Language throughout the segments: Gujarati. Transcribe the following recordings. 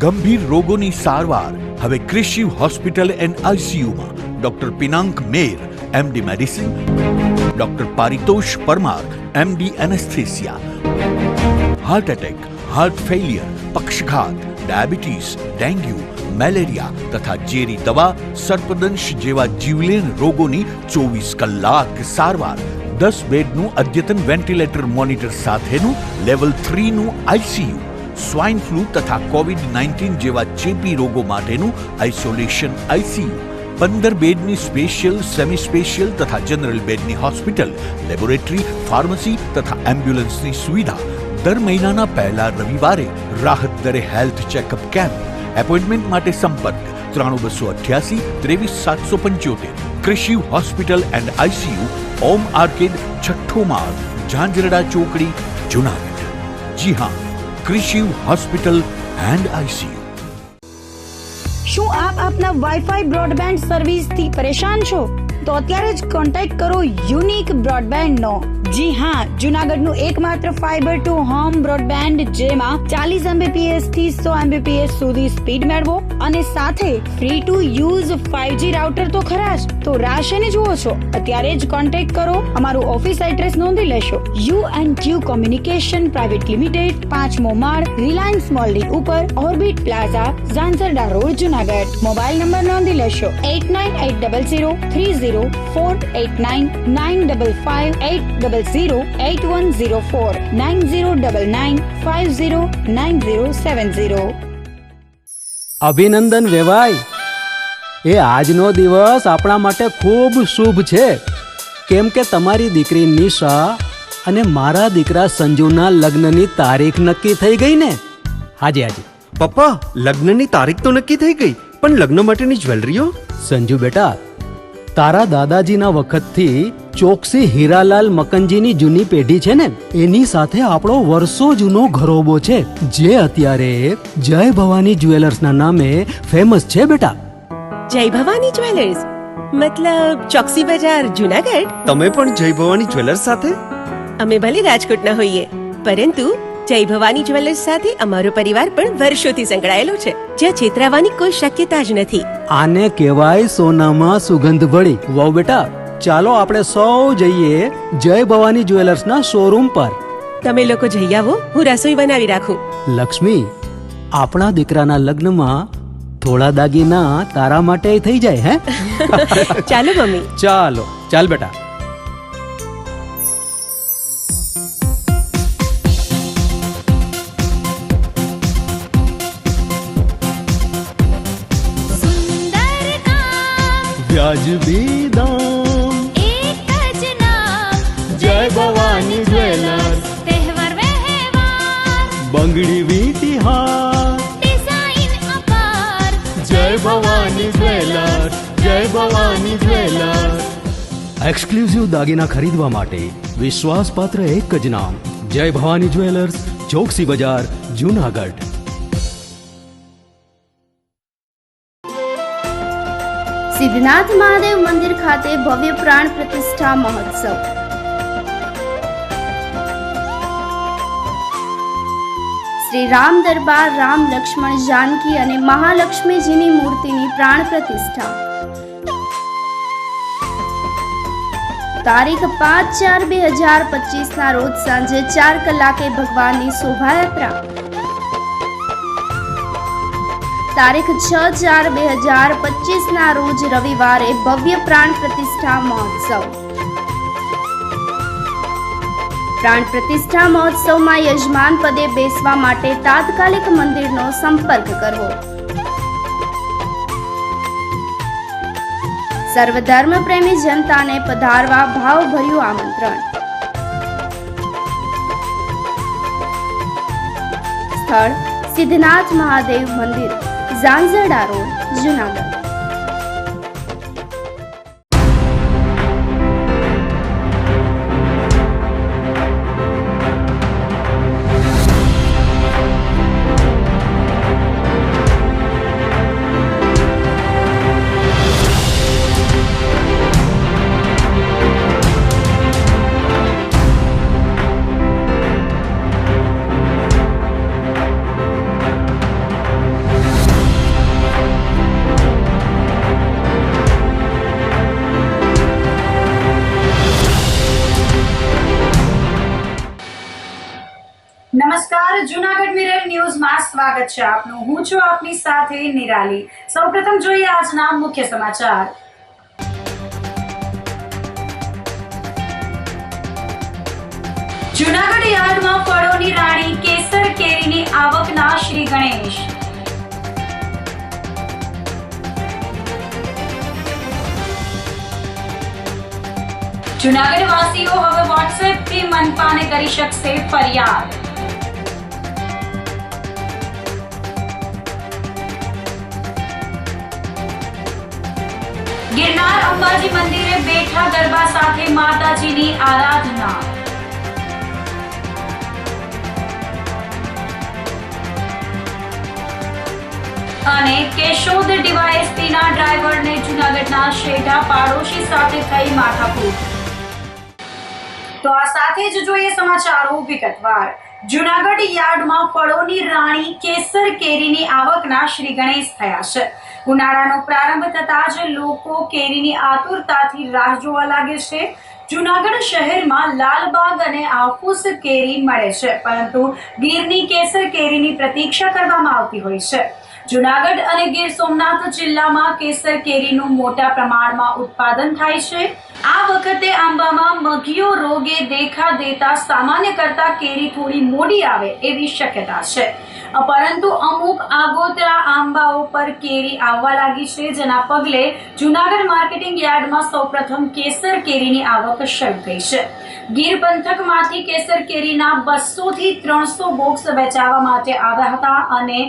ગંભીર રોગોની સારવાર હવે ક્રિશિવ હોસ્પિટલ એન્ડ આઈસીયુમાં doctor Pinank Mer, MD medicine, doctor Paritosh Parmar, MD anaesthesia, heart attack, heart failure, પક્ષઘાત, ડાયાબિટીસ, ડેન્ગ્યુ, મેલેરિયા તથા ઝેરી દવા, સર્પદંશ જેવા જીવલેણ રોગોની 24 કલાક સારવાર, 10 બેડનું અદ્યતન વેન્ટિલેટર મોનિટર સાથેનું લેવલ 3નું આઈસીયુ, સ્વાઇન ફ્લૂ તથા કોવિડ-19 જેવા ચેપી રોગો માટેનું આઇસોલેશન આઈસીયુ, 15 બેડની સ્પેશિયલ, સેમી સ્પેશિયલ તથા જનરલ બેડની હોસ્પિટલ, લેબોરેટરી, ફાર્મસી તથા એમ્બ્યુલન્સની સુવિધા, દર મહિનાના પહેલા રવિવારે રાહત દરે હેલ્થ ચેકઅપ કેમ્પ. એપોઇન્ટમેન્ટ માટે સંપર્ક 9288 23775. Krishiv hospital and ICU, Om arcade, છઠ્ઠો માળ, ઝાંઝરડા ચોકડી, જુનાગઢ. જી હા, ક્રિશિવ હોસ્પિટલ એન્ડ આઈસીયુ. શું આપ આપના વાઈફાઈ બ્રોડબેન્ડ સર્વિસથી પરેશાન છો? તો અત્યારે જ કોન્ટેક્ટ કરો યુનિક બ્રોડબેન્ડ નો. જી હા, જુનાગઢનું એકમાત્ર ફાઈબર ટુ હોમ બ્રોડબેન્ડ, જેમાં 40 Mbps થી 100 Mbps સુધી સ્પીડ મેળવો અને સાથે free to use 5G router તો ખરા જ. તો રાહ શેની જુઓ છો? અત્યારે જ કોન્ટેક્ટ કરો. અમારું ઓફિસ એડ્રેસ નોંધી લેશો. U&Q કોમ્યુનિકેશન પ્રાઇવેટ લિમિટેડ, 5મો માળ, રિલાયન્સ મોલની ઉપર, orbit plaza, Zanzarda road, Junagadh. Mobile number નોંધી લેશો 89800304899558008104 9099509070. અભિનંદન વેવાય. એ આજનો દિવસ આપણા માટે ખૂબ શુભ છે, કેમ કે તમારી દીકરી નિશા અને મારા દીકરા સંજુના લગ્નની તારીખ નક્કી થઈ ગઈ ને. હાજી હાજી પપ્પા, લગ્નની તારીખ તો નક્કી થઈ ગઈ, પણ લગ્ન માટેની જ્વેલરીઓ? સંજુ બેટા, તારા દાદાજીના વખતથી ચોકસી હીરાલાલ મકનજીની જૂની પેઢી છે ને, એની સાથે આપણો વર્ષો જૂનો ઘરોબો છે, જે અત્યારે જય ભવાની જ્વેલર્સના નામે ફેમસ છે બેટા. જય ભવાની જ્વેલર્સ મતલબ ચોકસી બજાર, જુનાગઢ? તમે પણ જય ભવાની જ્વેલર્સ સાથે? અમે ભલે રાજકોટના હોઈએ, પરંતુ જય ભવાની જ્વેલર્સ સાથે અમારો પરિવાર પણ વર્ષોથી સંકળાયેલો છે, જ્યાં છેતરાવાની કોઈ શક્યતા જ નથી. આને કહેવાય સોનામાં સુગંધ ભળી. વાવ બેટા, ચાલો આપણે સૌ જઈએ જય ભવાની જ્વેલર્સના શોરૂમ પર. તમે લોકો જઈ આવો, હું રસોઈ બનાવી રાખું. લક્ષ્મી, આપણા દીકરાના લગ્નમાં થોડા દાગીના તારા માટે થઈ જાય. હે ચાલો મમ્મી. ચાલો ચાલ બેટા. વ્યાજબી દામ, એક જ નામ, જય ભવાની જ્વેલર્સ. તહેવાર વ્યવહાર, બંગડી વીંટી હાર, ડિઝાઇન અપાર, જય ભવાની જ્વેલર્સ, જય ભવાની જ્વેલર્સ. એક્સક્લુઝિવ દાગીના ખરીદવા માટે વિશ્વાસપાત્ર એક જ નામ, જય ભવાની જ્વેલર્સ, ચોકસી બજાર, જુનાગઢ. સિદ્ધનાથ મહાદેવ મંદિર ખાતે ભવ્ય પ્રાણ પ્રતિષ્ઠા મહોત્સવ. શ્રી રામ દરબાર, રામ, લક્ષ્મણ, જાનકી અને મહાલક્ષ્મીજીની મૂર્તિની પ્રાણ પ્રતિષ્ઠા તારીખ 5/4/2025 ના રોજ સાંજે 4 કલાકે ભગવાનની શોભાયાત્રા. તારીખ 6/4/2025 ના રોજ રવિવારે ભવ્ય પ્રાણ પ્રતિષ્ઠા મહોત્સવ. પ્રાણ પ્રતિષ્ઠા મહોત્સવમાં યજમાન પદે બેસવા માટે તાત્કાલિક મંદિરનો સંપર્ક કરવો. સર્વધર્મ પ્રેમી જનતાને પધારવા ભાવભર્યું આમંત્રણ. સ્થળ સિદ્ધનાથ મહાદેવ મંદિર, ઝાંઝરડા રોડ, જુનાગઢ. સ્વાગત છે આપનું. હું છું આપની સાથે નિરાલી. સૌપ્રથમ જોઈએ આજના મુખ્ય સમાચાર. જૂનાગઢ યાર્ડમાં ફળોની રાણી કેસર કેરીની આવકના શ્રી ગણેશ. જૂનાગઢ વાસીઓ હવે વોટ્સએપથી મનપાને કરી શકશે ફરિયાદ. ગિરનાર અંબાજી મંદિરે બેઠા ગરબા સાથે માતાજીની આરાધના. અને કેશોદ ડીવાયએસપીના ડ્રાઈવરને જૂનાગઢના શેઢા પાડોશી સાથે થઈ માથાકૂટ. તો આ સાથે જ જોઈએ સમાચારો વિગતવાર. જૂનાગઢ યાર્ડમાં ફળોની રાણી કેસર કેરીની આવકના શ્રી ગણેશ થયા છે. ઉનાળાનો પ્રારંભ થતાં જ લોકો કેરીની આતુરતાથી રાહ જોવા લાગે છે. જૂનાગઢ શહેરમાં લાલબાગ અને આફૂસ કેરી મળે છે, પરંતુ ગીરની કેસર કેરીની પ્રતીક્ષા કરવામાં આવતી હોય છે. જૂનાગઢ અને ગીર સોમનાથ જિલ્લામાં કેસર કેરીનું મોટા પ્રમાણમાં ઉત્પાદન થાય છે. આ વખતે આંબામાં મઘિયો રોગે દેખા દેતા સામાન્ય કરતા કેરી થોડી મોડી આવે એવી શક્યતા છે, પરંતુ અમુક આગોતરા આંબાઓ પર કેરી આવવા લાગી છે, જેના પગલે જૂનાગઢ માર્કેટિંગ યાર્ડમાં સૌપ્રથમ કેસર કેરીની આવક શરૂ થઈ છે. ગીર પંથકમાંથી કેસર કેરીના 200 થી 300 બોક્સ વેચાવા માટે આવ્યા હતા અને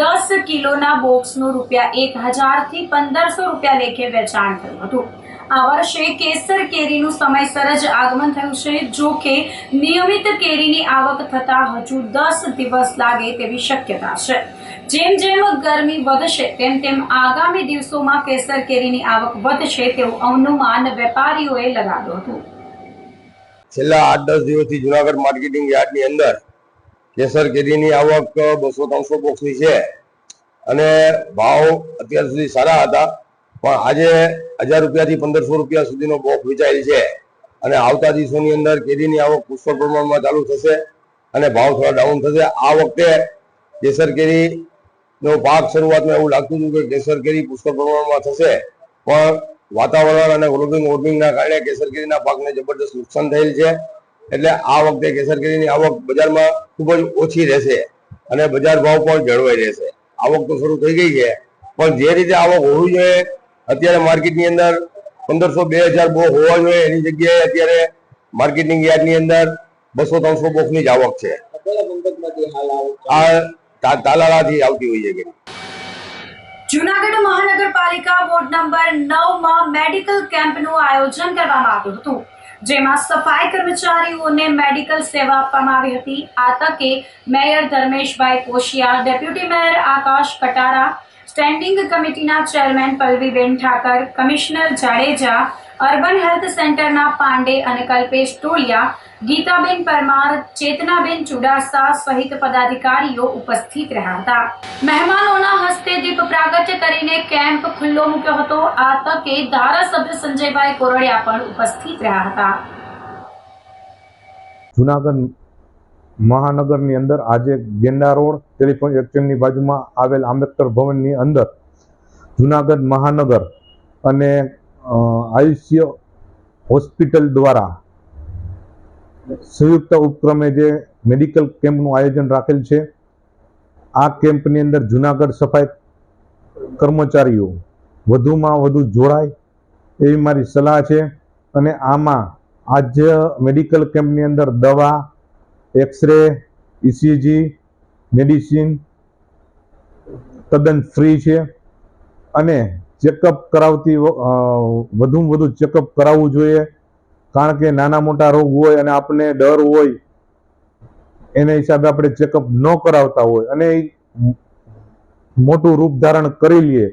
10 કિલોના બોક્સનું ₹1000 થી ₹1500 લેખે વેચાણ થયું હતું. આ વર્ષે કેસર કેરીનું સમયસર જ આગમન થયું છે. જો કે નિયમિત કેરીની આવક થતા હજુ 10 દિવસ લાગે તેવી શક્યતા છે. જેમ જેમ ગરમી વધશે તેમ આગામી દિવસોમાં કેસર કેરીની આવક વધશે તેવું અનુમાન વેપારીઓએ લગાવ્યું હતું. છેલ્લા 8-10 દિવસથી જુનાગઢ માર્કેટિંગ યાર્ડની અંદર કેસર કેરીની આવક 200-300 બોક્સની છે અને ભાવ અત્યાર સુધી સારા હતા, પણ આજે ₹1000 થી ₹1500 સુધીનો બોક્સ વેચાયેલ છે અને આવતા દિવસોની અંદર કેરીની આવક પુષ્કળ પ્રમાણમાં ચાલુ થશે અને ભાવ થોડા ડાઉન થશે. આ વખતે કેસર કેરીનો પાક શરૂઆતમાં એવું લાગતું હતું કે કેસર કેરી પુષ્કળ પ્રમાણમાં થશે, પણ વાતાવરણ અને ગ્લોબલ વોર્મિંગના કારણે કેસર કેરીના પાકને જબરદસ્ત નુકસાન થયેલ છે. એટલે આ વખતે કેસર કેરીની આવક બજારમાં ખૂબ જ ઓછી રહેશે અને બજાર ભાવ પણ જળવાઈ રહેશે. આવક તો શરૂ થઈ ગઈ છે, પણ જે રીતે આવક હોવી જોઈએ અત્યારે માર્કેટની અંદર 1500-2000 બોક્સ હોવા જોઈએ એની જગ્યાએ અત્યારે માર્કેટિંગ યાર્ડની અંદર 200-300 બોક્સની જ આવક છે. આ તાલાલાથી આવતી હોય છે. જૂનાગઢ મહાનગરપાલિકા વોર્ડ નંબર 9માં મેડિકલ કેમ્પનું આયોજન કરવામાં આવ્યું હતું, જેમાં સફાઈ કર્મચારીઓને મેડિકલ સેવા આપવામાં આવી હતી. આ તકે મેયર ધર્મેશભાઈ કોશિયા, ડેપ્યુટી મેયર આકાશ કટારા, સ્ટેન્ડિંગ કમિટીના chairman Pallaviben Thakar, commissioner Jadeja, urban health સેન્ટરના પાંડે અને કલ્પેશ ટોલિયા, ગીતાબેન પરમાર, ચેતનાબેન ચુડાસા સહિત પદાધિકારીઓ ઉપસ્થિત રહ્યા હતા. મહેમાનોના હસ્તે દીપ પ્રાગટ્ય કરીને કેમ્પ ખુલ્લો મૂક્યો હતો. આ તકે ધારાસભ્ય સંજયભાઈ કોરડિયા પણ ઉપસ્થિત રહ્યા હતા. જૂનાગઢ મહાનગરની અંદર આજે ગેંડા રોડ ટેલિફોન એક્સચેન્જની બાજુમાં આવેલ આંબેડકર ભવનની અંદર જૂનાગઢ મહાનગર અને આયુષ્ય હોસ્પિટલ દ્વારા સંયુક્ત ઉપક્રમે જે મેડિકલ કેમ્પનું આયોજન રાખેલ છે. આ કેમ્પની અંદર જૂનાગઢ સફાઈ કર્મચારીઓ વધુમાં વધુ જોડાય એવી મારી સલાહ છે. અને આમાં આજ મેડિકલ કેમ્પની અંદર દવા, એક્સરે, ઇસીજી, મેડિસિન તદ્દન ફ્રી છે અને ચેકઅપ કરાવતી વધુમાં વધુ ચેકઅપ કરાવવું જોઈએ, કારણ કે નાના મોટા રોગ હોય અને આપણને ડર હોય એના હિસાબે આપણે ચેકઅપ ન કરાવતા હોય અને મોટું રૂપ ધારણ કરી લઈએ.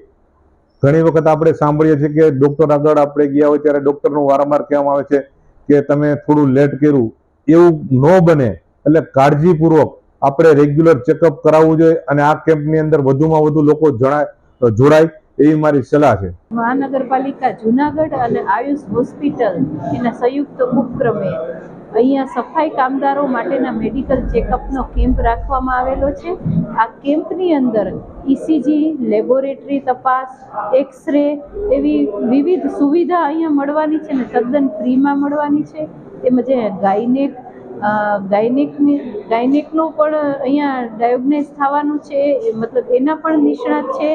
ઘણી વખત આપણે સાંભળીએ છીએ કે ડૉક્ટર આગળ આપણે ગયા હોય ત્યારે ડૉક્ટરનું વારંવાર કહેવામાં આવે છે કે તમે થોડું લેટ કર્યું. એવું ન બને એટલે કાળજીપૂર્વક આપણે રેગ્યુલર ચેકઅપ કરાવવું જોઈએ અને આ કેમ્પની અંદર વધુમાં વધુ લોકો જોડાય એવી મારી સલાહ છે. મહાનગરપાલિકા જૂનાગઢ અને આયુષ હોસ્પિટલ એના સંયુક્ત ઉપક્રમે અહીંયા સફાઈ કામદારો માટેના મેડિકલ ચેકઅપનો કેમ્પ રાખવામાં આવેલો છે. આ કેમ્પની અંદર ઇસીજી, લેબોરેટરી તપાસ, એક્સરે એવી વિવિધ સુવિધા અહીંયા મળવાની છે ને તદ્દન ફ્રીમાં મળવાની છે. તેમજ ગાયનેકનું પણ અહીંયા ડાયોગ્નાઇઝ થવાનું છે, મતલબ એના પણ નિષ્ણાત છે.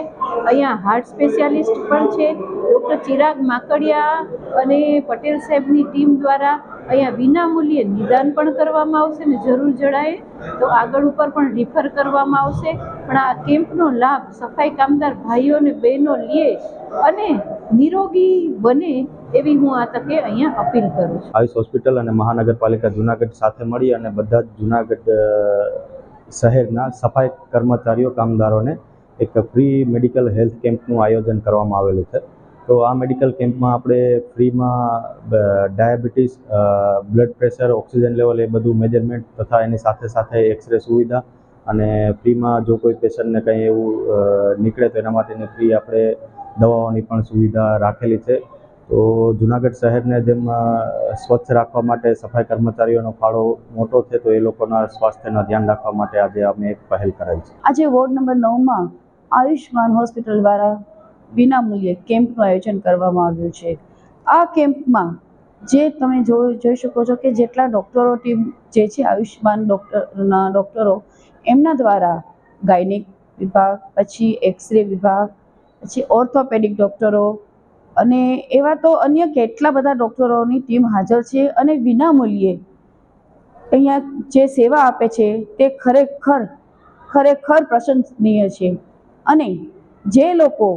અહીંયા હાર્ટ સ્પેશિયાલિસ્ટ પણ છે. ડૉક્ટર ચિરાગ માકડિયા અને પટેલ સાહેબની ટીમ દ્વારા અહીંયા વિનામૂલ્યે નિદાન પણ કરવામાં આવશે ને જરૂર જણાય તો આગળ ઉપર પણ રિફર કરવામાં આવશે. પણ આ કેમ્પનો લાભ સફાઈ કામદાર ભાઈઓ અને બહેનો લે અને નિરોગી બને એવી હું આ તકે અહીંયા અપીલ કરું છું. આયુષ હોસ્પિટલ અને મહાનગરપાલિકા જુનાગઢ સાથે મળી અને બધા જ જુનાગઢ શહેરના સફાઈ કર્મચારીઓ કામદારોને એક ફ્રી મેડિકલ હેલ્થ કેમ્પનું આયોજન કરવામાં આવેલું છે. તો આ મેડિકલ કેમ્પમાં આપણે ફ્રીમાં diabetes, blood pressure, oxygen level એ બધું મેજરમેન્ટ તથા એની સાથે સાથે એક્સરે સુવિધા અને ફ્રીમાં જો કોઈ પેશન્ટને કંઈ એવું નીકળે તો એના માટેની ફ્રી આપણે દવાઓની પણ સુવિધા રાખેલી છે. તો જુનાગઢ શહેરને જેમ સ્વચ્છ રાખવા માટે સફાઈ કર્મચારીઓનો ફાળો મોટો છે તો એ લોકોના સ્વાસ્થ્યનું ધ્યાન રાખવા માટે આજે અમે એક પહેલ કરાવી છે. આજે વોર્ડ નંબર 9માં આયુષ્માન હોસ્પિટલ દ્વારા વિનામૂલ્યે કેમ્પનું આયોજન કરવામાં આવ્યું છે. આ કેમ્પમાં જે તમે જોઈ શકો છો કે જેટલા ડૉક્ટરો ટીમ જે છે આયુષ્માન ડૉક્ટરો એમના દ્વારા ગાયનેક વિભાગ, પછી એક્સરે વિભાગ, પછી ઓર્થોપેડિક ડૉક્ટરો અને એવા તો અન્ય કેટલા બધા ડૉક્ટરોની ટીમ હાજર છે અને વિનામૂલ્યે અહીંયા જે સેવા આપે છે તે ખરેખર પ્રશંસનીય છે. અને જે લોકો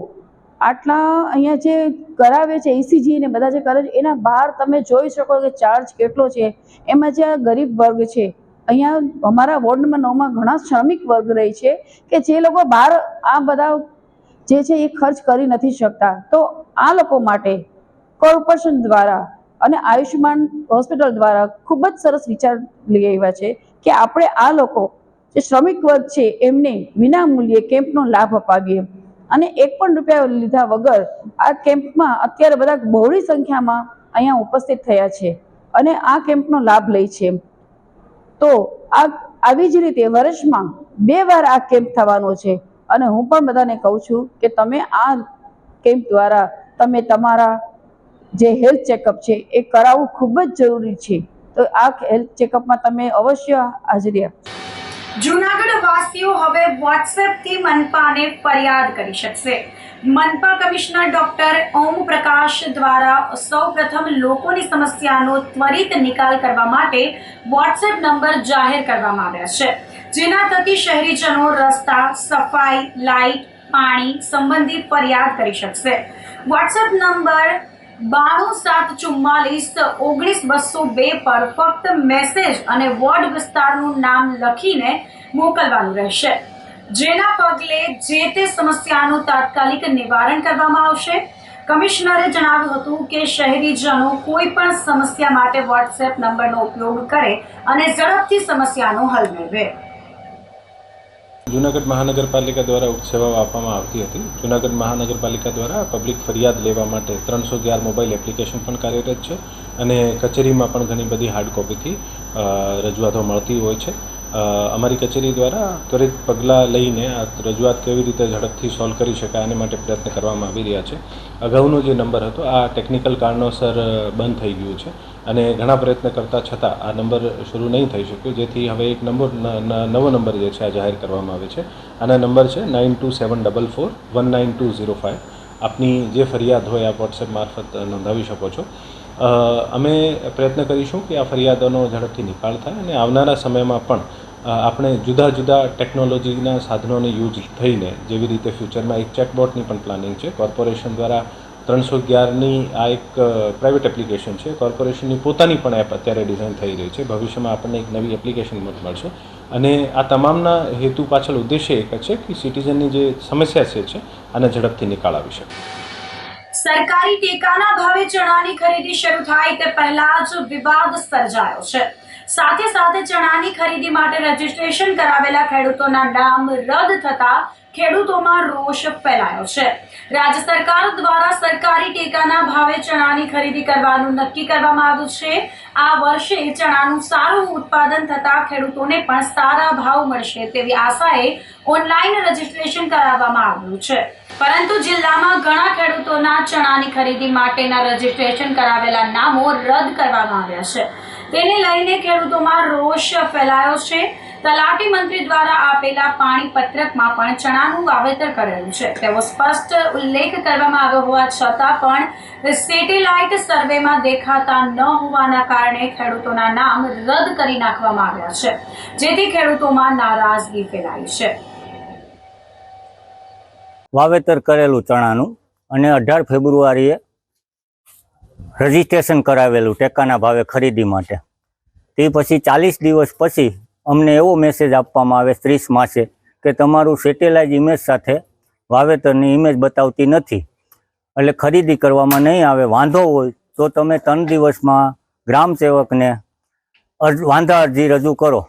આટલા અહીંયા જે કરાવે છે ઇસીજી ને બધા જે કરે છે એના બહાર તમે જોઈ શકો કે ચાર્જ કેટલો છે. એમાં જે ગરીબ વર્ગ છે, અહીંયા અમારા વોર્ડ નંબર 9માં ઘણા શ્રમિક વર્ગ રહે છે કે જે લોકો બહાર આ બધા જે છે એ ખર્ચ કરી નથી શકતા. તો આ લોકો માટે કોર્પોરેશન દ્વારા અને આયુષ્માન હોસ્પિટલ દ્વારા ખૂબ જ સરસ વિચાર લઈ આવ્યા છે કે આપણે આ લોકો જે શ્રમિક વર્ગ છે એમને વિનામૂલ્યે કેમ્પનો લાભ અપાવીએ. અને એક પણ રૂપિયા લીધા વગર આ કેમ્પમાં અત્યારે બધા બહોળી સંખ્યામાં અહીંયા ઉપસ્થિત થયા છે અને આ કેમ્પનો લાભ લે છે. તો આવી જ રીતે વર્ષમાં 2 વાર આ કેમ્પ થવાનો છે અને હું પણ બધાને કહું છું કે તમે આ કેમ્પ દ્વારા તમે તમારા જે હેલ્થ ચેકઅપ છે એ કરાવવું ખૂબ જ જરૂરી છે. તો આ હેલ્થ ચેકઅપમાં તમે અવશ્ય હાજરી આપો. જૂનાગઢ વાસીઓ હવે વોટ્સએપથી મનપાને ફરિયાદ કરી શકશે. મનપા કમિશનર ડોક્ટર ઓમ પ્રકાશ દ્વારા સૌપ્રથમ લોકોની સમસ્યાનો ત્વરિત નિકાલ કરવા માટે વોટ્સએપ નંબર જાહેર કરવામાં આવ્યા છે, જેના થકી શહેરીજનો રસ્તા, સફાઈ, લાઇટ, પાણી સંબંધિત ફરિયાદ કરી શકશે. વોટ્સએપ નંબર 9274419202 પર ફક્ત મેસેજ અને વોર્ડ વિસ્તારનું નામ લખીને મોકલવાનું રહેશે, જેના પગલે જે તે સમસ્યાનું તાત્કાલિક નિવારણ કરવામાં આવશે. કમિશનરે જણાવ્યું હતું કે શહેરીજનો કોઈ પણ સમસ્યા માટે વોટ્સએપ નંબરનો ઉપયોગ કરે અને ઝડપથી સમસ્યાનો હલ મેળવે. જૂનાગઢ મહાનગરપાલિકા દ્વારા ઉક્ત સેવાઓ આપવામાં આવતી હતી. જૂનાગઢ મહાનગરપાલિકા દ્વારા પબ્લિક ફરિયાદ લેવા માટે 311 મોબાઈલ એપ્લિકેશન પણ કાર્યરત છે અને કચેરીમાં પણ ઘણી બધી હાર્ડ કોપીથી રજૂઆતો મળતી હોય છે. અમારી કચેરી દ્વારા ત્વરિત પગલાં લઈને આ રજૂઆત કેવી રીતે ઝડપથી સોલ્વ કરી શકાય આને માટે પ્રયત્ન કરવામાં આવી રહ્યા છે. અગાઉનો જે નંબર હતો આ ટેકનિકલ કારણોસર બંધ થઈ ગયું છે અને ઘણા પ્રયત્ન કરતા છતાં આ નંબર શરૂ નહીં થઈ શક્યો, જેથી હવે એક નવો નંબર જે છે આ જાહેર કરવામાં આવે છે. આના નંબર છે 9274419205. આપની જે ફરિયાદ હોય આ વોટ્સએપ મારફત નોંધાવી શકો છો. અમે પ્રયત્ન કરીશું કે આ ફરિયાદોનો ઝડપથી નિકાલ થાય અને આવનારા સમયમાં પણ આપણે જુદા જુદા ટેકનોલોજીના સાધનોને યુઝ થઈને જેવી રીતે ફ્યુચરમાં એક ચેટબોટની પણ પ્લાનિંગ છે. કોર્પોરેશન દ્વારા 311ની આ એક પ્રાઇવેટ એપ્લિકેશન છે. કોર્પોરેશનની પોતાની પણ એપ અત્યારે ડિઝાઇન થઈ રહી છે. ભવિષ્યમાં આપણને એક નવી એપ્લિકેશન મળશે અને આ તમામના હેતુ પાછળ ઉદ્દેશ્ય એક છે કે સિટીઝનની જે સમસ્યા છે આને ઝડપથી નિકાલ આવી શકે. સરકારી ટેકાના ભાવે ચણાની ખરીદી શરૂ થાય તે પહેલા જ વિવાદ સર્જાયો છે. સાથે સાથે ચણાની ખરીદી માટે રજીસ્ટ્રેશન કરાવેલા ખેડૂતોના નામ રદ થતા ખેડૂતોમાં રોષ ફેલાયો છે. રાજ્ય સરકાર દ્વારા સરકારી ટેકાના ભાવે ચણાની ખરીદી કરવાનું નક્કી કરવામાં આવ્યું છે. આ વર્ષે ચણાનું સારું ઉત્પાદન થતા ખેડૂતોને પણ સારા ભાવ મળશે તેવી આશાએ ઓનલાઈન રજીસ્ટ્રેશન કરાવવામાં આવ્યું છે. પરંતુ જિલ્લામાં ઘણા ખેડૂતોના ચણાની ખરીદી માટેના રજીસ્ટ્રેશન કરાવેલા નામો રદ કરવામાં આવ્યા છે. તેને લઈને ખેડૂતોમાં રોષ ફેલાયો છે. તલાટી મંત્રી દ્વારા આપેલા પાણી પત્રકમાં પણ ચણાનું વાવેતર કરેલું છે તેવો સ્પષ્ટ ઉલ્લેખ કરવામાં આવ્યો હોવા છતાં પણ સેટેલાઇટ સર્વેમાં દેખાતા ન હોવાના કારણે ખેડૂતોના નામ રદ કરી નાખવામાં આવ્યા છે, જેથી ખેડૂતોમાં નારાજગી ફેલાઈ છે. વાવેતર કરેલું ચણાનું અને 18 ફેબ્રુઆરીએ રજીસ્ટ્રેશન કરાવેલું ટેકાના ભાવે ખરીદી માટે. તે પછી 40 દિવસ પછી અમને એવો મેસેજ આપવામાં આવે 30 માસે કે તમારું સેટેલાઇટ ઇમેજ સાથે વાવેતરની ઇમેજ બતાવતી નથી, એટલે ખરીદી કરવામાં નહીં આવે. વાંધો હોય તો તમે 3 દિવસમાં ગ્રામ સેવકને વાંધા અરજી રજૂ કરો.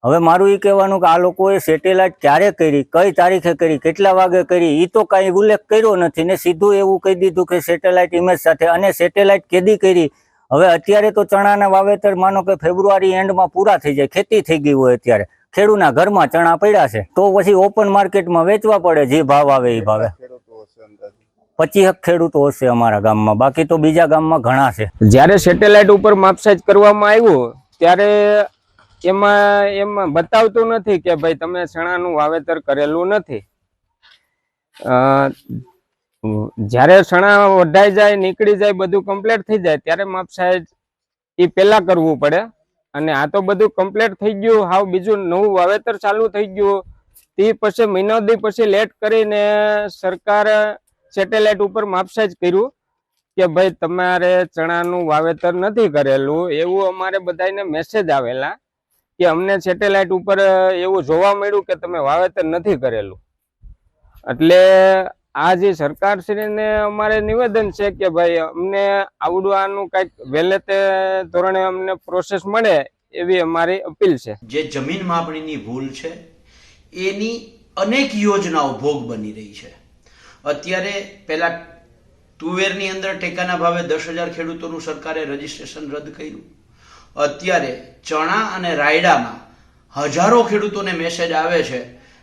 હવે મારું એ કહેવાનું કે આ લોકોએ સેટેલાઇટ ક્યારે કરી, કઈ તારીખે કરી, કેટલા વાગે કરી, એ તો કાંઈ ઉલ્લેખ કર્યો નથી ને સીધું એવું કહી દીધું કે સેટેલાઇટ ઇમેજ સાથે. અને સેટેલાઇટ કેદી કરી? હવે અત્યારે તો ચણાના વાવેતર માનો કે ફેબ્રુઆરી એન્ડમાં પૂરા થઈ જાય, ખેતી થઈ ગઈ હોય, અત્યારે ખેડૂતના ઘરમાં ચણા પડ્યા છે તો પછી ઓપન માર્કેટમાં વેચવા પડે, જે ભાવ આવે એ ભાવે. 25 ખેડૂતો હશે અમારા ગામમાં, બાકી તો બીજા ગામમાં ઘણા છે. જ્યારે સેટેલાઇટ ઉપર માપસાઈજ કરવામાં આવ્યું ત્યારે એમાં બતાવતું નથી કે ભાઈ તમે ચણાનું વાવેતર કરેલું નથી. જ્યારે ચણા વઢાઈ જાય, નીકળી જાય, બધું કમ્પ્લીટ થઈ જાય ત્યારે માપસાઈજ એ પેલા કરવું પડે. અને આ તો બધું કમ્પ્લીટ થઈ ગયું, હાવ બીજું નવું વાવેતર ચાલુ થઈ ગયું. તે પછી મહિનો દી પછી લેટ કરીને સરકારે સેટેલાઇટ ઉપર માપસાઈજ કર્યું કે ભાઈ તમારે ચણાનું વાવેતર નથી કરેલું, એવું અમારે બધાને મેસેજ આવેલા કે અમને સેટેલાઇટ ઉપર એવું જોવા મળ્યું કે તમે વાવેતર નથી કરેલું. એટલે આ જે સરકારશ્રીને અમારે નિવેદન છે કે ભાઈ અમને આવડવાનું કંઈક વહેલે તે ધોરણે અમને પ્રોસેસ મળે એવી અમારી અપીલ છે. જે જમીન માપણીની ભૂલ છે એની અનેક યોજનાઓ ભોગ બની રહી છે. અત્યારે પહેલા તુવેરની અંદર ટેકાના ભાવે 10,000 ખેડૂતોનું સરકારે રજીસ્ટ્રેશન રદ કર્યું. અત્યારે ચણા અને રાયડામાં હજારો ખેડૂતોને મેસેજ આવે છે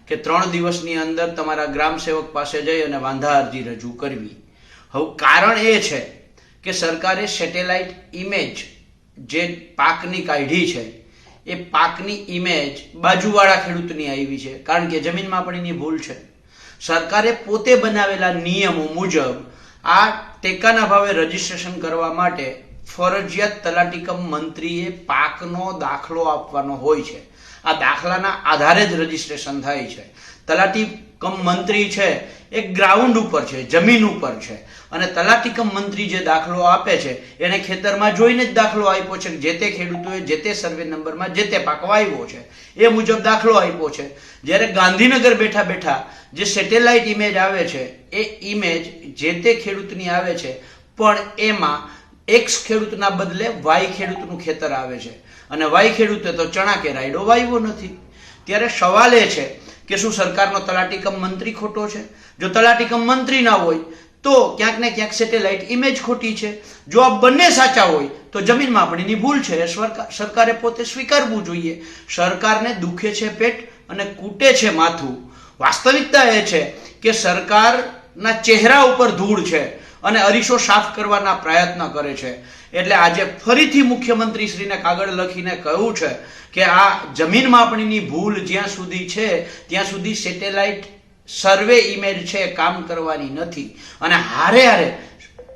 કે 3 દિવસની અંદર તમારા ગ્રામ સેવક પાસે જઈ અને વાંધા અરજી રજૂ કરવી. હવે કારણ એ છે કે સરકારે સેટેલાઇટ ઇમેજ જે પાકની કાઢી છે એ પાકની ઇમેજ બાજુવાળા ખેડૂતની આવી છે, કારણ કે જમીન માપણીની ભૂલ છે. સરકારે પોતે બનાવેલા નિયમો મુજબ આ ટેકાના ભાવે રજીસ્ટ્રેશન કરવા માટે ફરજિયાત તલાટીકમ મંત્રીએ પાકનો દાખલો આપવાનો હોય છે. આ દાખલાના આધારે જ રજીસ્ટ્રેશન થાય છે. તલાટી કમ મંત્રી છે એ ગ્રાઉન્ડ ઉપર છે, જમીન ઉપર છે, અને તલાટી કમ મંત્રી જે દાખલો આપે છે એને ખેતરમાં જોઈને જ દાખલો આપ્યો છે. જે તે ખેડૂતોએ જે તે સર્વે નંબરમાં જે તે પાક વાવ્યો છે એ મુજબ દાખલો આપ્યો છે. જ્યારે ગાંધીનગર બેઠા બેઠા જે સેટેલાઇટ ઇમેજ આવે છે એ ઇમેજ જે તે ખેડૂતની આવે છે, પણ એમાં એક્સ ખેડૂતના બદલે વાય ખેડૂતનું ખેતર આવે છે અને વાય ખેડૂતે તો ચણા કે રાયડો વાવ્યો નથી. ત્યારે સવાલ એ છે કે શું સરકારનો તલાટીકમ મંત્રી ખોટો છે? જો તલાટીકમ મંત્રી ના હોય તો ક્યાંક ને ક્યાંક સેટેલાઇટ ઇમેજ ખોટી છે. જો આ બંને સાચા હોય તો જમીન માપણીની ભૂલ છે, સરકારે પોતે સ્વીકારવું જોઈએ. સરકારને દુખે છે પેટ અને કૂટે છે માથું. વાસ્તવિકતા એ છે કે સરકારના ચહેરા ઉપર ધૂળ છે અને અરીસો સાફ કરવાના પ્રયત્ન કરે છે. એટલે આજે ફરીથી મુખ્યમંત્રી શ્રીને કાગળ લખીને કહ્યું છે કે આ જમીન માપણીની ભૂલ જ્યાં સુધી છે ત્યાં સુધી સેટેલાઇટ સર્વે ઇમેજ છે કામ કરવાની નથી. અને હારે હારે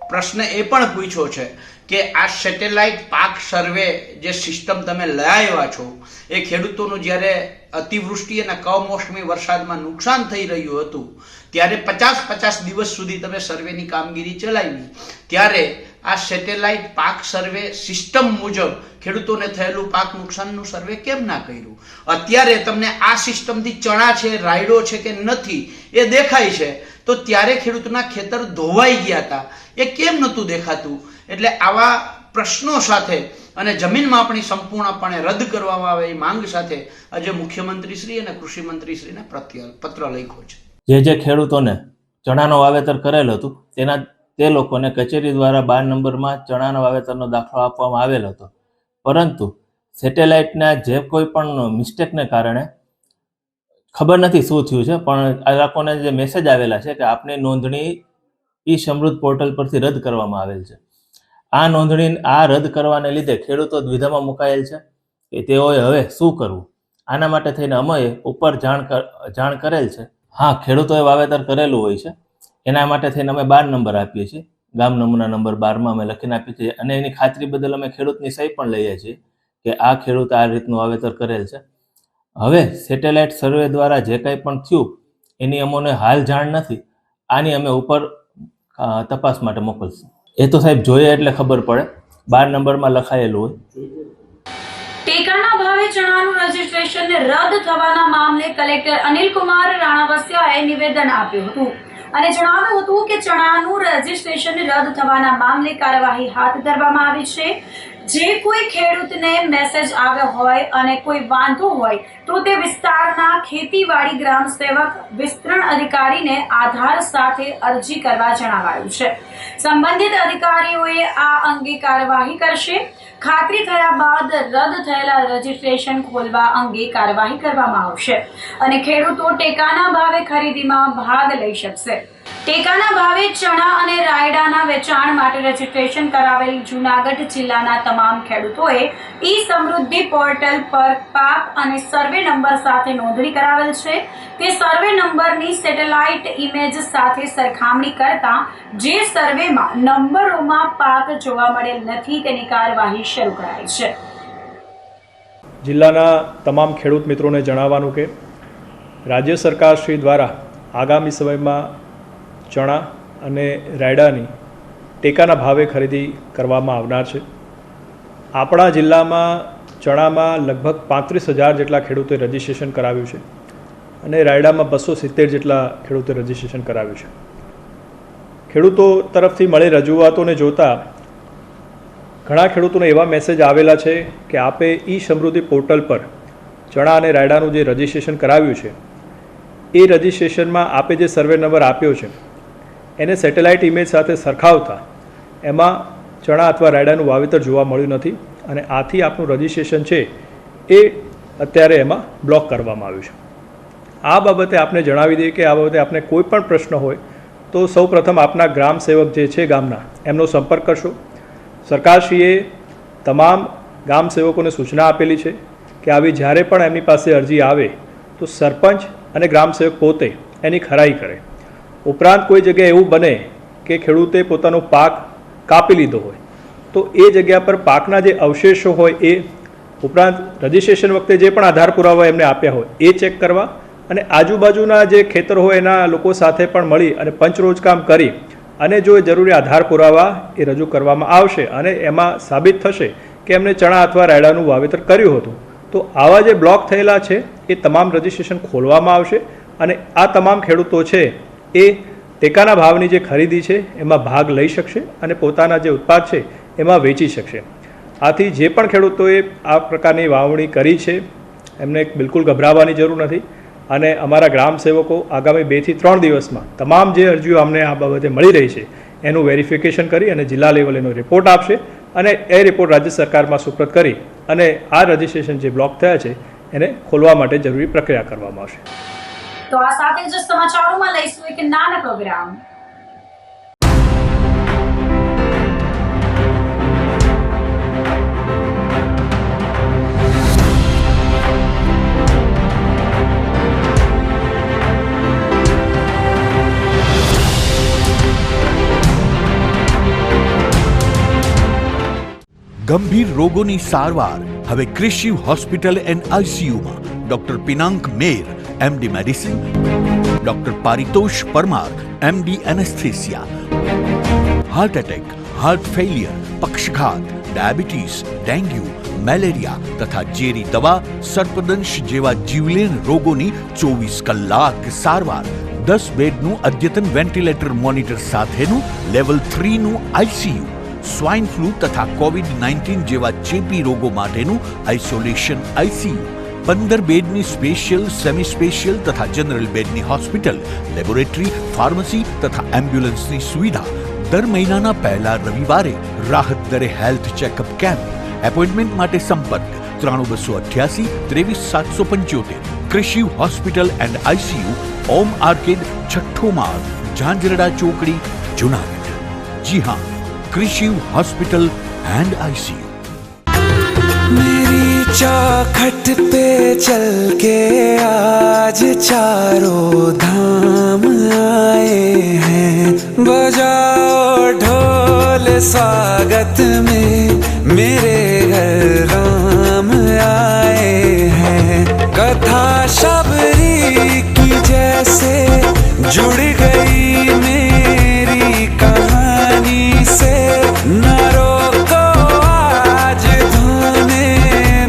પ્રશ્ન એ પણ પૂછ્યો છે કે આ સેટેલાઇટ પાક સર્વે જે સિસ્ટમ તમે લઈ આવ્યા છો એ ખેડૂતોનું જ્યારે અતિવૃષ્ટિ અને કમોસમી વરસાદમાં નુકસાન થઈ રહ્યું હતું ત્યારે 50 દિવસ સુધી તમે સર્વેની કામગીરી ચલાવી, ત્યારે આ સેટેલાઇટ પાક સર્વે સિસ્ટમ મુજબ ખેડૂતોને થયેલું પાક નુકસાનનું સર્વે કેમ ના કર્યું? અત્યારે તમને આ સિસ્ટમથી ચણા છે, રાયડો છે કે નથી એ દેખાય છે, તો ત્યારે ખેડૂતના ખેતર ધોવાઈ ગયા હતા એ કેમ નહોતું દેખાતું? એટલે આવા પ્રશ્નો સાથે અને જમીન માપણી સંપૂર્ણપણે રદ કરવામાં આવે એ માંગ સાથે આજે મુખ્યમંત્રીશ્રી અને કૃષિ મંત્રીશ્રીને પત્ર લખ્યો છે. જે ખેડૂતોને ચણાનું વાવેતર કરેલ હતું તે લોકોને કચેરી દ્વારા 12 નંબરમાં ચણાના વાવેતરનો દાખલો આપવામાં આવેલ હતો, પરંતુ સેટેલાઇટના જે કોઈ પણ મિસ્ટેકને કારણે ખબર નથી શું થયું છે, પણ આ લોકોને જે મેસેજ આવેલા છે કે આપની નોંધણી ઈ સમૃદ્ધ પોર્ટલ પરથી રદ કરવામાં આવેલ છે. આ નોંધણી રદ કરવાને લીધે ખેડૂતો દ્વિધામાં મુકાયેલ છે કે તેઓએ હવે શું કરવું. આના માટે થઈને અમે ઉપર જાણ કરેલ છે. હા, ખેડૂતોએ વાવેતર કરેલું હોય છે, એના માટે થઈને અમે 12 નંબર આપીએ છીએ. ગામ નમૂના નંબર 12માં અમે લખીને આપીએ છીએ અને એની ખાતરી બદલ અમે ખેડૂતની સહી પણ લઈએ છીએ કે આ ખેડૂત આ રીતનું વાવેતર કરેલ છે. હવે સેટેલાઇટ સર્વે દ્વારા જે કંઈ પણ થયું એની અમને હાલ જાણ નથી. આની અમે ઉપર તપાસ માટે મોકલશું. એ તો સાહેબ જોઈએ એટલે ખબર પડે. 12 નંબરમાં લખાયેલું હોય. ટેકાના ભાવે ચણાનું રજીસ્ટ્રેશન રદ થવાના મામલે કલેક્ટર અનિલકુમાર રાણાવસિયાએ નિવેદન આપ્યું હતું અને જણાવ્યું હતું કે ચણાનું રજીસ્ટ્રેશન રદ થવાના મામલે કાર્યવાહી હાથ ધરવામાં આવી છે. જે કોઈ ખેડૂતને મેસેજ આવ્યો હોય અને કોઈ વાંધો હોય તો તે વિસ્તારના ખેતીવાડી ગ્રામ સેવક વિસ્તરણ અધિકારીને આધાર સાથે અરજી કરવા જણાવાયું છે. સંબંધિત અધિકારીઓએ આ અંગે કાર્યવાહી કરશે. ખાતરી થયા બાદ રદ થયેલા રજીસ્ટ્રેશન ખોલવા અંગે કાર્યવાહી કરવામાં આવશે અને ખેડૂતો ટેકાના ભાવે ખરીદીમાં ભાગ લઈ શકશે. ટેકાના ભાવે ચણા અને રાયડાના વેચાણ માટે રજીસ્ટ્રેશન કરાવેલ જૂનાગઢ જિલ્લાના તમામ ખેડૂતોએ ઈ સમૃદ્ધિ પોર્ટલ પર પાક અને સર્વે નંબર સાથે નોંધણી કરાવેલ છે. તે સર્વે નંબરની સેટેલાઇટ ઇમેજ સાથે સરખામણી કરતા જે સર્વેમાં નંબરોમાં પાક જોવા મળેલ નથી તેની કાર્યવાહી શરૂ કરાઈ છે. જિલ્લાના તમામ ખેડૂત મિત્રોને જણાવવાનું કે રાજ્ય સરકાર શ્રી દ્વારા આગામી સમયમાં ચણા અને રાયડાની ટેકાના ભાવે ખરીદી કરવામાં આવનાર છે. આપણા જિલ્લામાં ચણામાં લગભગ 35,000 જેટલા ખેડૂતોએ રજીસ્ટ્રેશન કરાવ્યું છે અને રાયડામાં 270 જેટલા ખેડૂતોએ રજીસ્ટ્રેશન કરાવ્યું છે. ખેડૂતો તરફથી મળેલ રજૂઆતોને જોતા ઘણા ખેડૂતોને એવા મેસેજ આવેલા છે કે આપે ઈ સમૃદ્ધિ પોર્ટલ પર ચણા અને રાયડાનું જે રજીસ્ટ્રેશન કરાવ્યું છે એ રજીસ્ટ્રેશનમાં આપે જે સર્વે નંબર આપ્યો છે એને સેટેલાઇટ ઇમેજ સાથે સરખાવતા એમાં ચણા અથવા રાયડાનું વાવેતર જોવા મળ્યું નથી અને આથી આપનું રજીસ્ટ્રેશન છે એ અત્યારે એમાં બ્લોક કરવામાં આવ્યું છે. આ બાબતે આપને જણાવી દઈએ કે આ બાબતે આપને કોઈ પણ પ્રશ્ન હોય તો સૌપ્રથમ આપના ગ્રામ સેવક જે છે ગામના એમનો સંપર્ક કરશો. સરકારશ્રીએ તમામ ગામ સેવકોને સૂચના આપેલી છે કે આવી જ્યારે પણ એમની પાસે અરજી આવે તો સરપંચ અને ગ્રામ સેવક પોતે એની ખરાઈ કરે. ઉપરાંત કોઈ જગ્યાએ એવું બને કે ખેડૂતે પોતાનો પાક કાપી લીધો હોય તો એ જગ્યા પર પાકના જે અવશેષો હોય એ ઉપરાંત રજીસ્ટ્રેશન વખતે જે પણ આધાર પુરાવા એમને આપ્યા હોય એ ચેક કરવા અને આજુબાજુના જે ખેતર હોય એના લોકો સાથે પણ મળી અને પંચરોજકામ કરી અને જો જરૂરી આધાર પુરાવા એ રજૂ કરવામાં આવશે અને એમાં સાબિત થશે કે એમને ચણા અથવા રાયડાનું વાવેતર કર્યું હતું તો આવા જે બ્લોક થયેલા છે એ તમામ રજીસ્ટ્રેશન ખોલવામાં આવશે અને આ તમામ ખેડૂતો છે એ ટેકાના ભાવની જે ખરીદી છે એમાં ભાગ લઈ શકશે અને પોતાના જે ઉત્પાદ છે એમાં વેચી શકશે. આથી જે પણ ખેડૂતોએ આ પ્રકારની વાવણી કરી છે એમને બિલકુલ ગભરાવાની જરૂર નથી અને અમારા ગ્રામ સેવકો આગામી 2 થી 3 દિવસમાં તમામ જે અરજીઓ અમને આ બાબતે મળી રહી છે એનું વેરિફિકેશન કરી અને જિલ્લા લેવલ એનો રિપોર્ટ આપશે અને એ રિપોર્ટ રાજ્ય સરકારમાં સુપ્રત કરી અને આ રજીસ્ટ્રેશન જે બ્લોક થયા છે એને ખોલવા માટે જરૂરી પ્રક્રિયા કરવામાં આવશે. તો આ સાથે જ સમાચારોમાં લઈશું એક નાનકડો વિરામ. ગંભીર રોગોની સારવાર હવે ક્રિશિવ હોસ્પિટલ એન્ડ આઈસીયુમાં doctor Pinank Mer MD medicine, doctor Paritosh Parmar MD anaesthesia, heart attack, heart failure, પક્ષઘાત, ડાયાબિટીસ, ડેન્ગ્યુ, મેલેરિયા તથા ઝેરી દવા, સર્પદંશ જેવા જીવલેણ રોગોની 24 કલાક સારવાર, 10 બેડનું અદ્યતન વેન્ટિલેટર મોનિટર સાથેનું લેવલ 3નું આઈસીયુ, સ્વાઇન ફ્લૂ તથા કોવિડ-19 જેવા ચેપી રોગો માટેનું આઇસોલેશન આઈસીયુ, 15 બેડની સ્પેશિયલ, સેમી સ્પેશિયલ તથા જનરલ બેડની હોસ્પિટલ, લેબોરેટરી, ફાર્મસી તથા એમ્બ્યુલન્સની સુવિધા. દર મહિનાના પહેલા રવિવારે રાહત દરે હેલ્થ ચેકઅપ કેમ્પ. એપોઇન્ટમેન્ટ માટે સંપર્ક 9288 23775. કૃષિ hospital and ICU, Om arcade, છઠ્ઠો માળ, ઝાંઝરડા ચોકડી, જુનાગઢ. જી હા, કૃષિ હોસ્પિટલ एंड आईसीयू. मेरी चौखट पे चल के आज चारों धाम आए हैं, बजाओ ढोल स्वागत में मेरे घर राम आए हैं. कथा शबरी की जैसे जुड़ गई मेरी कहानी से, न रोको आज धोने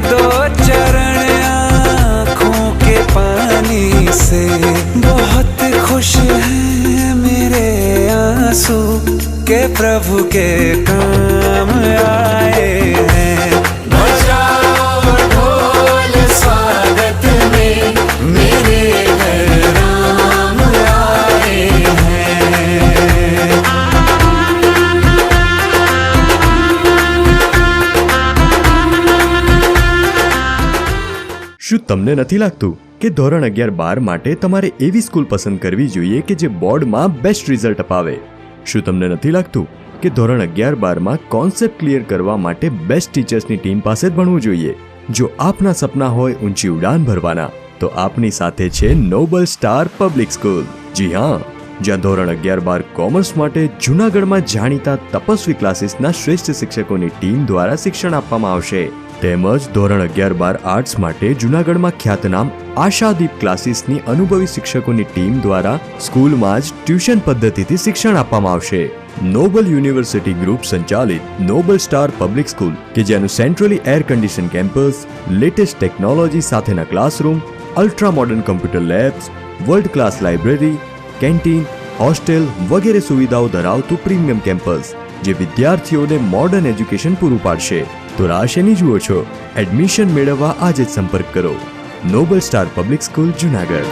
दो चरण आँखों के पानी से. बहुत खुश हैं मेरे आंसू के प्रभु के काम आए हैं. बजाओ ढोल स्वागत में मेरे घर राम आए हैं. શું તમને નથી લાગતું કે ધોરણ 11-12 માટે તમારે એવી સ્કૂલ પસંદ કરવી જોઈએ કે જે બોર્ડમાં બેસ્ટ રિઝલ્ટ અપાવે? શું તમને નથી લાગતું કે ધોરણ 11-12માં કોન્સેપ્ટ ક્લિયર કરવા માટે બેસ્ટ ટીચર્સની ટીમ પાસે જ ભણવું જોઈએ? જો આપના સપના હોય ઊંચી ઉડાન ભરવાના, તો આપની સાથે છે નોબલ સ્ટાર પબ્લિક સ્કૂલ. જી હા, જ્યાં ધોરણ 11-12 કોમર્સ માટે જૂનાગઢમાં જાણીતા તપસ્વી ક્લાસીસના શ્રેષ્ઠ શિક્ષકોની ટીમ દ્વારા શિક્ષણ આપવામાં આવશે. તેમજ ધોરણ 11-12 આર્ટ્સ માટે જૂનાગઢમાં ખ્યાતનામ આશાદીપ ક્લાસીસની અનુભવી શિક્ષકોની ટીમ દ્વારા સ્કૂલમાં જ ટ્યુશન પદ્ધતિથી શિક્ષણ આપવામાં આવશે. નોબલ યુનિવર્સિટી ગ્રુપ સંચાલિત નોબલ સ્ટાર પબ્લિક સ્કૂલ કે જેનું centrally air condition campus, latest technology સાથેના classroom, ultra modern computer labs, world class library, canteen, hostel વગેરે સુવિધાઓ ધરાવતું પ્રીમિયમ કેમ્પસ, જે વિદ્યાર્થીઓને મોડર્ન એજ્યુકેશન પૂરું પાડશે. તો રાહ શેની જુઓ છો? એડમિશન મેળવવા આજે જ સંપર્ક કરો. Noble star public school, Junagadh.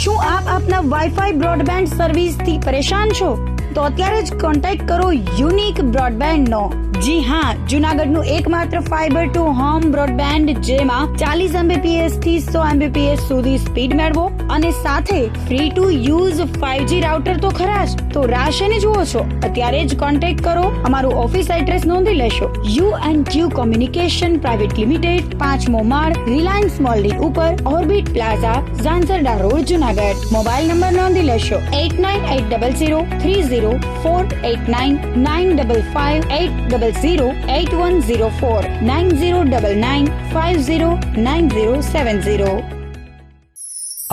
શું આપ આપના વાઈફાઈ બ્રોડબેન્ડ સર્વિસ થી પરેશાન છો? તો અત્યારે જ કોન્ટેક્ટ કરો યુનિક બ્રોડબેન્ડ નો. જી હા, જુનાગઢનું એકમાત્ર ફાઈબર ટુ હોમ બ્રોડબેન્ડ, જેમાં 40 Mbps થી 100 Mbps સુધી સ્પીડ મેળવો અને સાથે free to use 5G router તો ખરા જ. તો રાહ શેની જુઓ છો? અત્યારે જ કોન્ટેક્ટ કરો. અમારું ઓફિસ એડ્રેસ નોંધી લેશો. U&Q કોમ્યુનિકેશન પ્રાઇવેટ લિમિટેડ, 5મો માળ, રિલાયન્સ મોલની ઉપર, orbit plaza, Zanzarda road, Junagadh. Mobile number નોંધી લેશો 8980030489 955 8008104 9099509070.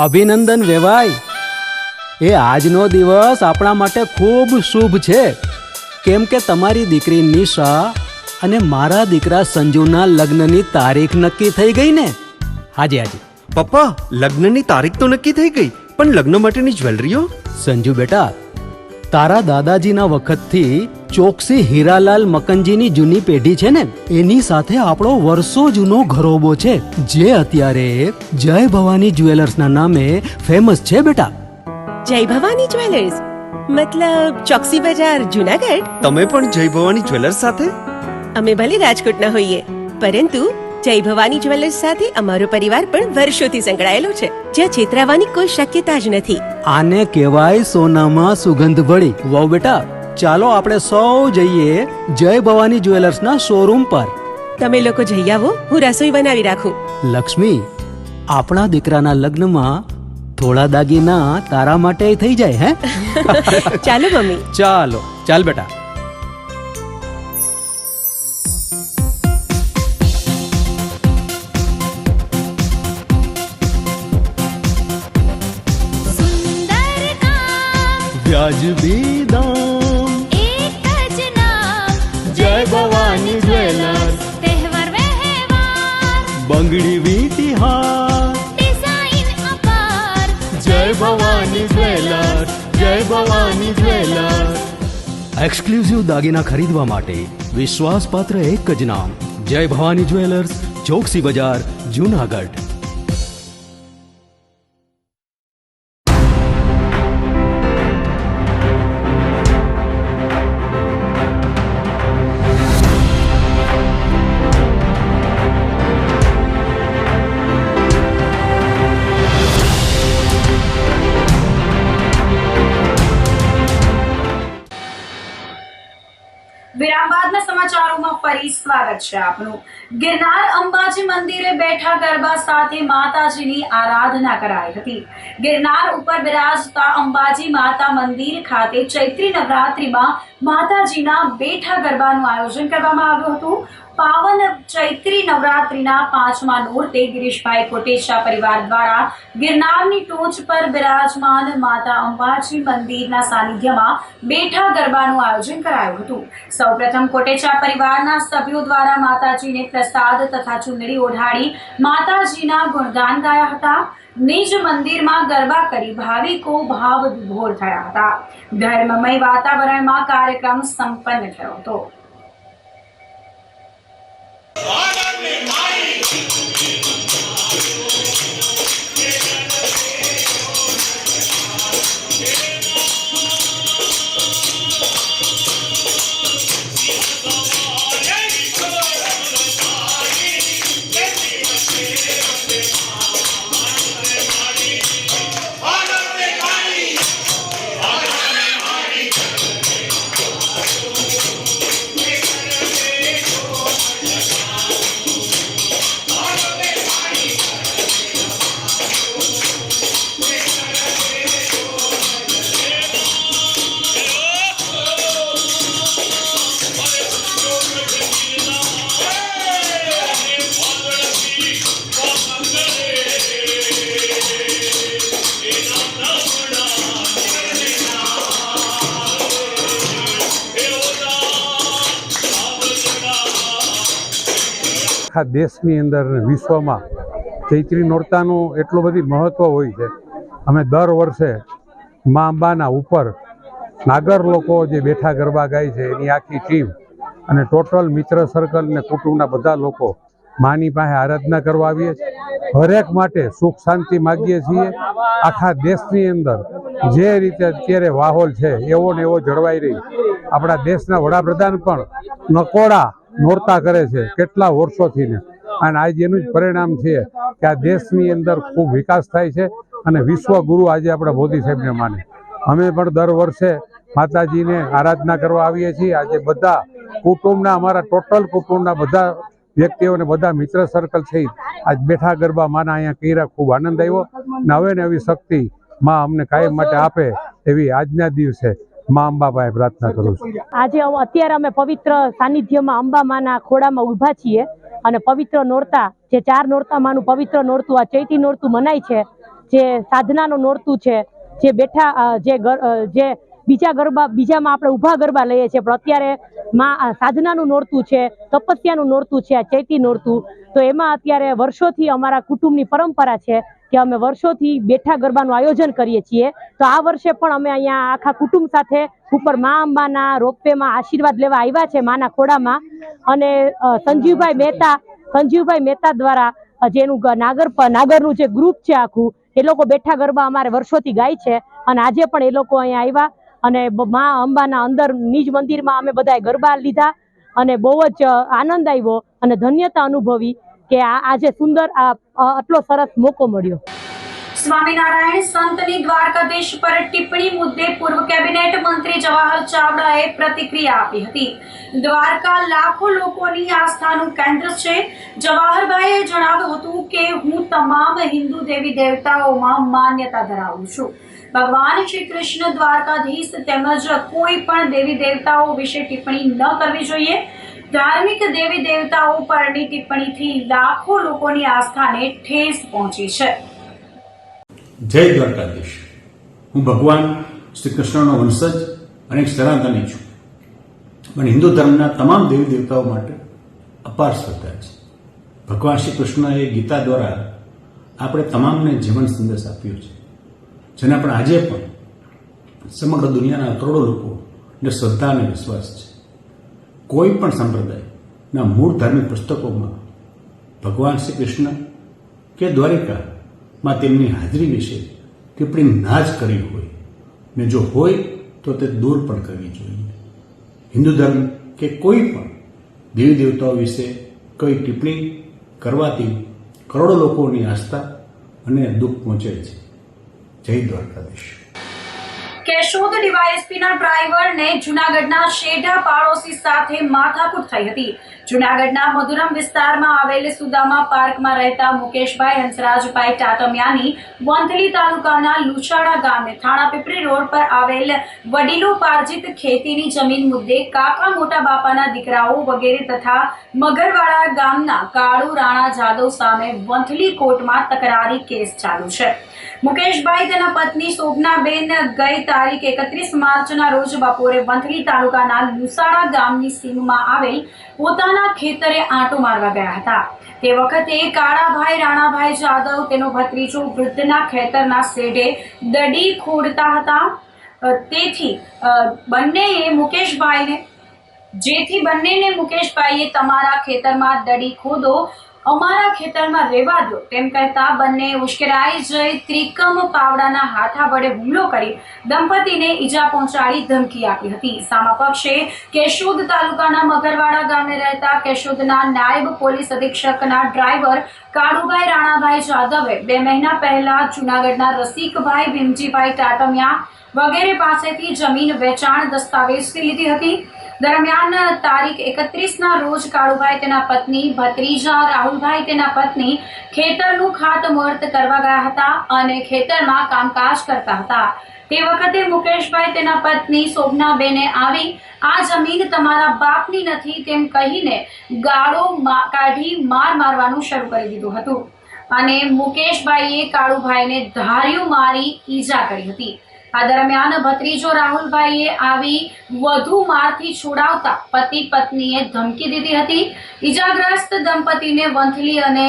અભિનંદન વેવાય. એ આજનો દિવસ આપણા માટે ખૂબ શુભ છે, કેમ કે તમારી દીકરી નિશા અને મારા દીકરા સંજુના લગ્નની તારીખ નક્કી થઈ ગઈ ને. હાજી હાજી પપ્પા, લગ્નની તારીખ તો નક્કી થઈ ગઈ, પણ લગ્ન માટેની જ્વેલરીઓ? સંજુ બેટા, તારા દાદાજીના વખતથી ચોકસી હીરાલાલ મકનજીની જૂની પેઢી છે ને, એની સાથે આપણો વર્ષો જૂનો ઘરોબો છે, જે અત્યારે જય ભવાની જ્વેલર્સના નામે ફેમસ છે બેટા. જય ભવાની જ્વેલર્સ મતલબ ચોકસી બજાર, જુનાગઢ? તમે પણ જય ભવાની જ્વેલર્સ સાથે? અમે ભલે રાજકોટના હોઈએ, પરંતુ જય ભવાની જ્વેલર્સ સાથે અમારો પરિવાર પણ વર્ષોથી સંકળાયેલો છે, જ્યાં છેતરાવાની કોઈ શક્યતા જ નથી. આને કહેવાય સોનામાં સુગંધ ભળી. વાવ બેટા, ચાલો આપણે સૌ જઈએ જય ભવાની જ્વેલર્સના શોરૂમ પર. તમે લોકો જઈ આવો, હું રસોઈ બનાવી રાખું. લક્ષ્મી, આપણા દીકરાના લગ્નમાં થોડા દાગીના તારા માટે થઈ જાય હે? ચાલો મમ્મી. ચાલો ચાલ બેટા. વ્યાજબી દામ, એક જ નામ, જય ભવાની જ્વેલર્સ. તહેવાર વ્યવહાર, બંગડી વીટી હાર, ડિઝાઇન ભવાની જ્વેલર્સ, જય ભવાની જ્વેલર્સ. એક્સક્લુઝિવ દાગીના ખરીદવા માટે વિશ્વાસપાત્ર એક જ નામ, જય ભવાની જ્વેલર્સ, ચોકસી બજાર, જુનાગઢ. વિરામ બાદના સમાચારોમાં ફરી સ્વાગત છે આપનું. ગિરનાર અંબાજી મંદિરે બેઠા ગરબા સાથે માતાજીની આરાધના કરાઈ હતી. ગિરનાર ઉપર બિરાજતા અંબાજી માતા મંદિર ખાતે ચૈત્રી નવરાત્રિમાં માતાજીના બેઠા ગરબાનું આયોજન કરવામાં આવ્યું હતું. પાવન ચૈત્રી નવરાત્રિના 5મા નોરતે ગિરીશભાઈ કોટેચા પરિવાર દ્વારા ગિરનારની ટોચ પર બિરાજમાન માતા અંબાજી મંદિરના સાનિધ્યમાં બેઠા ગરબાનું આયોજન કરાયું હતું. સૌપ્રથમ કોટેચા પરિવારના સભ્યો દ્વારા માતાજીને પ્રસાદ તથા ચુંદડી ઓઢાડી માતાજીના ગુણગાન ગાયા હતા. નિજ મંદિરમાં ગરબા કરી ભાવિકો ભાવ વિભોર થયા હતા. ધર્મમય વાતાવરણમાં કાર્યક્રમ સંપન્ન થયો હતો. આખા દેશની અંદર વિશ્વમાં ચૈત્રી નોરતાનું એટલું બધી મહત્ત્વ હોય છે. અમે દર વર્ષે મા અંબાના ઉપર નાગર લોકો જે બેઠા ગરબા ગાય છે એની આખી ટીમ અને ટોટલ મિત્ર સર્કલ ને કુટુંબના બધા લોકો માની પાસે આરાધના કરવા આવીએ છીએ. હરેક માટે સુખ શાંતિ માગીએ છીએ. આખા દેશની અંદર જે રીતે અત્યારે માહોલ છે એવો ને એવો જળવાઈ રહી. આપણા દેશના વડાપ્રધાન પણ નકોડા નોરતા કરે છે કેટલા વર્ષોથી ને, અને આજે એનું જ પરિણામ છે કે આ દેશની અંદર ખૂબ વિકાસ થાય છે અને વિશ્વગુરુ આજે આપણા મોદી સાહેબને માને. અમે પણ દર વર્ષે માતાજીને આરાધના કરવા આવીએ છીએ. આજે બધા કુટુંબના અમારા ટોટલ કુટુંબના બધા વ્યક્તિઓને બધા મિત્ર સર્કલ સહિત આજ બેઠા ગરબા માના અહીંયા કર્યા. ખૂબ આનંદ આવ્યો ને હવે ને એવી શક્તિ માં અમને કાયમ માટે આપે એવી આજના દિવસે મા અંબાબાએ પ્રાર્થના કરું છું. આજે અત્યારે અમે પવિત્ર સાનિધ્યમાં અંબામાના ખોડામાં ઊભા છીએ અને પવિત્ર નોરતા જે 4 નોરતામાંનું પવિત્ર નોરતું આ ચૈતી નોરતું મનાય છે, જે સાધનાનું નોરતું છે, જે બેઠા જે બીજા ગરબા બીજામાં આપણે ઊભા ગરબા લઈએ છીએ, પણ અત્યારે માં સાધનાનું નોરતું છે, તપસ્યાનું નોરતું છે આ ચૈતી નોરતું. તો એમાં અત્યારે વર્ષોથી અમારા કુટુંબની પરંપરા છે કે અમે વર્ષોથી બેઠા ગરબાનું આયોજન કરીએ છીએ. તો આ વર્ષે પણ અમે અહીંયા આખા કુટુંબ સાથે ઉપર મા અંબાના રોપવેમાં આશીર્વાદ લેવા આવ્યા છે માના ખોડામાં. અને સંજીવભાઈ મહેતા દ્વારા જેનું નાગરનું જે ગ્રુપ છે આખું, એ લોકો બેઠા ગરબા અમારે વર્ષોથી ગાય છે અને આજે પણ એ લોકો અહીંયા આવ્યા અને મા અંબાના અંદર નિજ મંદિરમાં અમે બધાએ ગરબા લીધા અને બહુ જ આનંદ આવ્યો અને ધન્યતા અનુભવી કે આજે સુંદર આટલો સરસ મોકો મળ્યો. સ્વામિનારાયણ સંતની દ્વારકાધીશ પર ટિપ્પણી મુદ્દે પૂર્વ કેબિનેટ મંત્રી જવાહર ચાવડાએ પ્રતિક્રિયા આપી હતી. દ્વારકા લાખો લોકોની આસ્થાનું કેન્દ્ર છે. જવાહરભાઈએ જણાવ્યું હતું કે હું તમામ હિન્દુ દેવી દેવતાઓમાં માન્યતા ધરાવું છું. ભગવાન શ્રી કૃષ્ણ દ્વારકાધીશ તેમજ કોઈ પણ દેવી દેવતાઓ વિશે ટિપ્પણી ન કરવી જોઈએ. ધાર્મિક દેવી દેવતાઓ પરની ટિપ્પણીથી લાખો લોકોની આસ્થાને ઠેસ પહોંચી છે. જય દ્વારકાધીશ. હું ભગવાન શ્રી કૃષ્ણનો વંશજ અને એક સનાતની છું. મને હિન્દુ ધર્મના તમામ દેવી દેવતાઓ માટે અપાર શ્રદ્ધા છે. ભગવાન શ્રી કૃષ્ણએ ગીતા દ્વારા આપણે તમામને જીવન સંદેશ આપ્યો છે. જેના પણ આજે પણ સમગ્ર દુનિયાના કરોડો લોકોને શ્રદ્ધા અને વિશ્વાસ છે. કોઈ પણ સંપ્રદાયના મૂળ ધાર્મિક પુસ્તકોમાં ભગવાન શ્રી કૃષ્ણ કે દ્વારિકામાં તેમની હાજરી વિશે ટિપ્પણી ના જ કરી હોય, ને જો હોય તો તે દૂર પણ કરવી જોઈએ. હિન્દુ ધર્મ કે કોઈ પણ દેવી દેવતાઓ વિશે કોઈ ટિપ્પણી કરવાથી કરોડો લોકોની આસ્થા અને દુઃખ પહોંચે છે. જય દ્વારકાધીશ. કેશોદ ડીવાયએસપીના ડ્રાઈવરને જૂનાગઢના શેઢા પાડોશી સાથે માથાકૂટ થઈ હતી. જૂનાગઢના મધુરમ વિસ્તારમાં આવેલ સુદામા પાર્કમાં રહેતા મુકેશભાઈ હંસરાજભાઈ ટાટમિયાની વંથલી તાલુકાના લુચાડા ગામે થાણા પીપળી રોડ પર આવેલ વડીલોપાર્જિત ખેતીની જમીન મુદ્દે કાકા મોટા બાપાના દીકરાઓ વગેરે તથા મગરવાડા ગામના કાળુ રાણા જાદવ સામે વંથલી કોર્ટમાં તકરારી કેસ ચાલુ છે. મુકેશભાઈ તેના પત્ની શોભનાબેન ગઈ તારીખ 31 માર્ચના રોજ બપોરે વંથલી તાલુકાના લુસાડા ગામની સીમમાં આવેલ પોતાના ખેતરે આંટો મારવા ગયા હતા. તે વખતે કાળાભાઈ રાણાભાઈ જાદવ તેનો ભત્રીજો વૃદ્ધના ખેતરના શેઢે દડી ખોડતા હતા. જેથી બંનેને મુકેશભાઈએ તમારા ખેતરમાં દડી ખોદો, અમારા ખેતરમાં રહેવા દો તેમ કહેતા બંને ઉશ્કેરાઈ જઈ ત્રિકમ પાવડાના હાથા વડે હુમલો કરી દંપતીને ઈજા પહોંચાડી ધમકી આપી હતી. સામા પક્ષે કેશોદ તાલુકાના મગરવાડા ગામે રહેતા કેશોદના નાયબ પોલીસ અધિક્ષકના ડ્રાઈવર કાળુભાઈ રાણાભાઈ જાદવે 2 મહિના પહેલા જૂનાગઢના રસિકભાઈ ભીમજીભાઈ ટાટમિયા વગેરે પાસેથી જમીન વેચાણ દસ્તાવેજથી લીધી હતી. દરમિયાન તારીખ 31ના રોજ કાળુભાઈ તેના પત્ની, ભત્રીજા રાહુલભાઈ તેના પત્ની ખેતરનું ખાતમુહૂર્ત કરવા ગયા હતા અને ખેતરમાં કામકાજ કરતા હતા. તે વખતે મુકેશભાઈ તેના પત્ની શોભનાબેને આવી આ જમીન તમારા બાપની નથી તેમ કહીને ગાળો કાઢી મારવાનું શરૂ કરી દીધું હતું અને મુકેશભાઈએ કાળુભાઈને ધાર્યું મારી ઈજા કરી હતી. આ દરમિયાન ભત્રીજો રાહુલભાઈએ આવી વધુ મારથી છોડાવતા પતિ પત્નીએ ધમકી દીધી હતી. ઈજાગ્રસ્ત દંપતીને વંથલી અને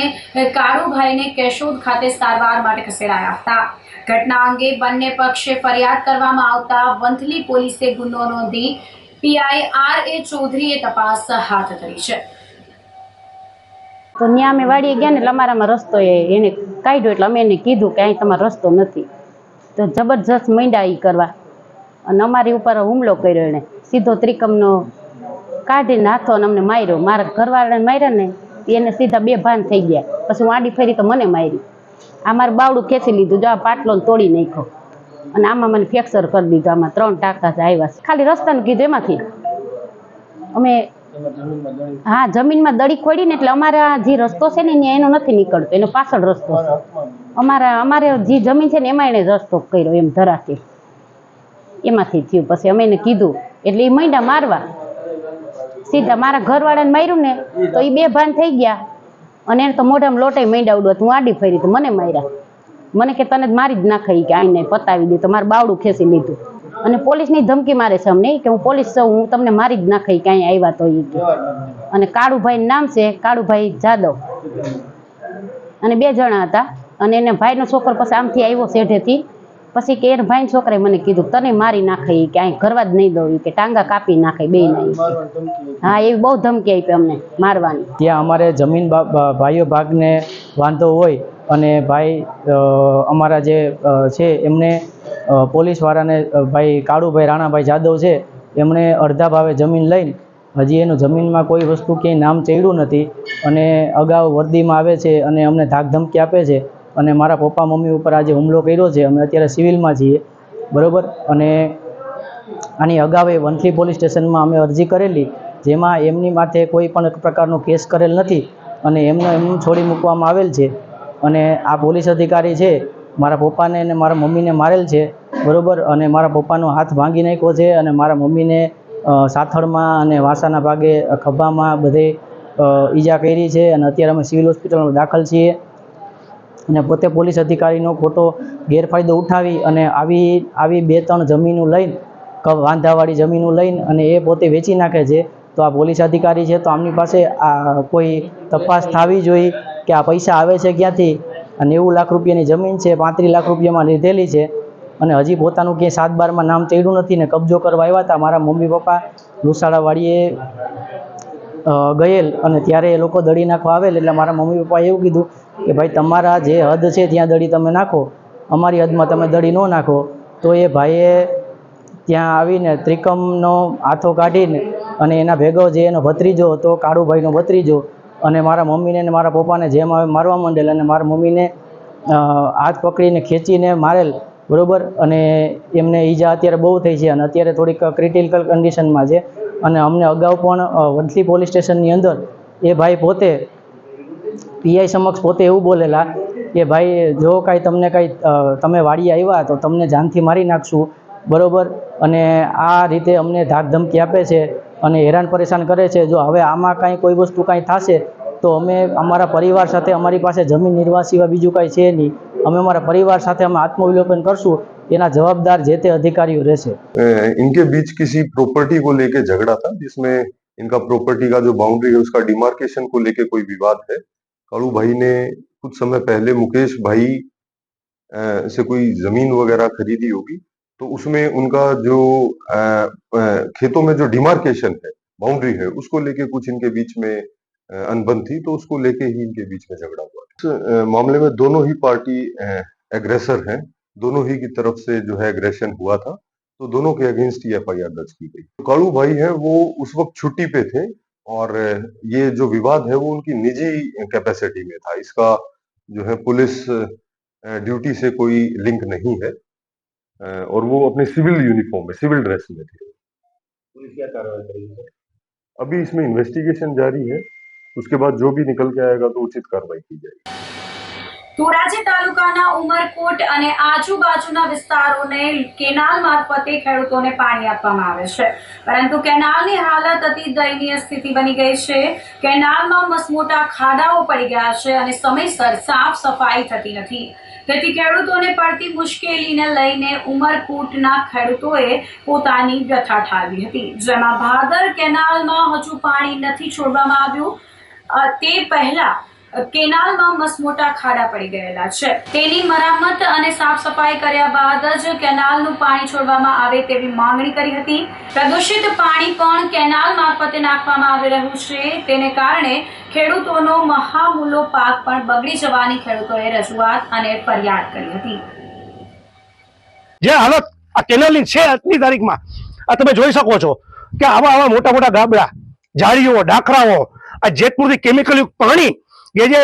કાળુભાઈને કેશોદ ખાતે સારવાર માટે ખસેડાયા હતા. ઘટના અંગે બંને પક્ષે ફરિયાદ કરવામાં આવતા વંથલી પોલીસે ગુનો નોંધી પીઆઈ RA ચૌધરીએ તપાસ હાથ ધરી છે. તો ત્યાં અમે વાડીએ ગયા ને એટલે અમારામાં રસ્તો એને કાઢ્યો એટલે અમે એને કીધું કે અહીં તમારો રસ્તો નથી. તો જબરજસ્ત મંડ્યા એ કરવા અને અમારી ઉપર હુમલો કર્યો. એણે સીધો ત્રિકમનો કાઢીને હાથો અને અમને માર્યો. મારા ઘરવાળાને માર્યા ને એને સીધા 2 ભાન થઈ ગયા. પછી હું આડી ફરી તો મને મારી. આ મારું બાવડું ખેંચી લીધું, જો આ પાટલો તોડી નાખ્યો અને આમાં મને ફ્રેક્ચર કરી દીધું. આમાં 3 ટાંકા આવ્યા છે. ખાલી રસ્તાનું કીધું એમાંથી અમે હા જમીનમાં દડી ખોડીને એટલે અમારા જે રસ્તો છે ને એનો નથી નીકળતો, એનો પાછળ રસ્તો છે. અમારે જે જમીન છે ને એમાં એને રસ્તો કર્યો એમ ધરાથી એમાંથી થયું. પછી અમે એને કીધું એટલે એ માંડ્યા મારવા. સીધા મારા ઘરવાળાને માર્યું ને તો એ 2 ભાન થઈ ગયા અને એને તો મોઢામાં લોટાઈ માંડ્યા ઉડવા. હું આડી ફરી તો મને માર્યા. મને કે તને જ મારી જ નાખાઈ કે આઈને પતાવી દે. તો મારું બાવડું ખેંચી લીધું અને પોલીસની ધમકી મારે છે અમને કે હું પોલીસ છું, હું તમને મારી જ નાખાઈ કે અહીં આવ્યા તો એ કે. અને કાળુભાઈનું નામ છે કાળુભાઈ જાદવ અને 2 જણા હતા. અને એને ભાઈનો છોકરો પછી આમથી આવ્યો શેઢેથી. પછી કે એના ભાઈના છોકરાએ મને કીધું તને મારી નાખાઈ કે અહીં ઘરવા જ નહીં દઉં કે ટાંગા કાપી નાખાય 2 ના. હા એવી બહુ ધમકી આપી અમને મારવાની. ત્યાં અમારે જમીન ભાઈઓ ભાગને વાંધો હોય અને ભાઈ અમારા જે છે એમને પોલીસવાળાને ભાઈ કાળુભાઈ રાણાભાઈ જાદવ છે એમણે અડધા ભાવે જમીન લઈને હજી એનું જમીનમાં કોઈ વસ્તુ ક્યાંય નામ ચડ્યું નથી અને અગાઉ વર્દીમાં આવે છે અને અમને ધાક ધમકી આપે છે અને મારા પપ્પા મમ્મી ઉપર આજે હુમલો કર્યો છે. અમે અત્યારે સિવિલમાં છીએ બરાબર. અને આની અગાઉ વંથલી પોલીસ સ્ટેશનમાં અમે અરજી કરેલી જેમાં એમની માથે કોઈ પણ પ્રકારનો કેસ કરેલ નથી અને એમનું છોડી મૂકવામાં આવેલ છે. અને આ પોલીસ અધિકારી છે મારા પપ્પાને અને મારા મમ્મીને મારેલ છે બરાબર. અને મારા પપ્પાનો હાથ ભાંગી નાખ્યો છે અને મારા મમ્મીને સાથળમાં અને વાસાના ભાગે ખભામાં બધે ઈજા કરી છે અને અત્યારે અમે સિવિલ હોસ્પિટલમાં દાખલ છીએ. અને પોતે પોલીસ અધિકારીનો ખોટો ગેરફાયદો ઉઠાવી અને આવી 2-3 જમીનો લઈને વાંધાવાળી જમીનો લઈને અને એ પોતે વેચી નાખે છે. તો આ પોલીસ અધિકારી છે તો આમની પાસે આ કોઈ તપાસ થવી જોઈએ કે આ પૈસા આવે છે ક્યાંથી. 90 લાખ રૂપિયાની જમીન છે, 35 લાખ રૂપિયામાં લીધેલી છે અને હજી પોતાનું ક્યાંય 7/12માં નામ તેડ્યું નથી ને કબજો કરવા આવ્યા હતા. મારા મમ્મી પપ્પા લુસાડાવાડીએ ગયેલ અને ત્યારે એ લોકો દડી નાખવા આવેલ એટલે મારા મમ્મી પપ્પાએ એવું કીધું કે ભાઈ તમારા જે હદ છે ત્યાં દડી તમે નાખો, અમારી હદમાં તમે દડી ન નાખો. તો એ ભાઈએ ત્યાં આવીને ત્રિકમનો હાથો કાઢીને અને એના ભેગો જે એનો ભત્રીજો હતો, કાળુભાઈનો ભત્રીજો, અને મારા મમ્મીને અને મારા પપ્પાને જેમ આવે મારવા માંડેલ અને મારા મમ્મીને હાથ પકડીને ખેંચીને મારેલ, બરાબર. અને એમને ઈજા અત્યારે બહુ થઈ છે અને અત્યારે થોડીક ક્રિટિકલ કન્ડિશનમાં છે. અને અમને અગાઉ પણ વંથલી પોલીસ સ્ટેશનની અંદર એ ભાઈ પોતે પીઆઈ સમક્ષ પોતે એવું બોલેલા કે ભાઈ જો કાંઈ તમને કાંઈ તમે વાડી આવ્યા તો તમને જાનથી મારી નાખશું, બરાબર. અને આ રીતે અમને ધાક ધમકી આપે છે અને હેરાન પરેશાન કરે છે. જો હવે આમાં કાંઈ કોઈ વસ્તુ કાંઈ થશે તો અમે અમારા પરિવાર સાથે, અમારી પાસે જમીન નિર્વાહ સિવાય બીજું કાંઈ છે નહીં, અમે અમારા પરિવાર સાથે અમે આत्मविलोपन કરશું, એના જવાબદાર જે તે अधिकारियों રહેશે. इनके बीच किसी प्रॉपर्टी को लेके झगड़ा था जिसमें इनका प्रॉपर्टी का जो बाउंड्री है उसका डिमार्केशन को लेके कोई विवाद है. कालू भाई ने कुछ समय पहले मुकेश भाई से कोई जमीन वगैरह खरीदी होगी, तो उसमें उनका जो खेतों में जो डिमार्केशन है, बाउंड्री है, उसको लेके कुछ इनके बीच में अनबन थी, तो उसको लेके ही इनके बीच में झगड़ा हुआ. इस मामले में दोनों ही पार्टी एग्रेसर हैं, दोनों ही की तरफ से जो है एग्रेशन हुआ था, तो दोनों के अगेंस्ट ही एफआईआर दर्ज की गई. तो कालू भाई है वो उस वक्त छुट्टी पे थे और ये जो विवाद है वो उनकी निजी कैपेसिटी में था. इसका जो है पुलिस ड्यूटी से कोई लिंक नहीं है और वो अपने सिविल यूनिफॉर्म में, सिविल ड्रेस में थे. पुलिस क्या कार्रवाई करेगी? अभी इसमें इन्वेस्टिगेशन जारी है, उसके बाद जो भी निकल के आएगा तो उचित कार्रवाई की जाएगी. ધોરાજી તાલુકાના ઉમરકોટ અને આજુબાજુના વિસ્તારોને કેનાલ મારફતે ખેડૂતોને પાણી આપવામાં આવે છે, પરંતુ કેનાલની હાલત અતિ દયનીય સ્થિતિ બની ગઈ છે. કેનાલમાં મસમોટા ખાડાઓ પડી ગયા છે અને સમયસર સાફ સફાઈ થતી નથી. તેથી ખેડૂતોને પડતી મુશ્કેલીને લઈને ઉમરકોટના ખેડૂતોએ પોતાની વ્યથા ઠાલવી હતી, જેમાં ભાદર કેનાલમાં હજુ પાણી નથી છોડવામાં આવ્યું. તે પહેલા કેનાલમાં મસમોટા ખાડા પડી ગયેલા છે. તેની મરામત અને સાફ સફાઈ કર્યા બાદ જ કેનાલનું પાણી છોડવામાં આવે તેવી માંગણી કરી હતી. પ્રદૂષિત પાણી પણ કેનાલ મારફતે નાખવામાં આવી રહ્યું છે, તેને કારણે ખેડૂતોનો મહામૂલો પાક પણ બગડી જવાની ખેડૂતોએ રજૂઆત અને ફરિયાદ કરી હતી. જે હાલત આ કેનાલની છે આજની તારીખમાં, આ તમે જોઈ શકો છો કે આવા મોટા મોટા ગાબડા, જાળીઓ, ડાખરાઓ, આ જેતપુરથી કેમિકલયુક્ત પાણી કે જે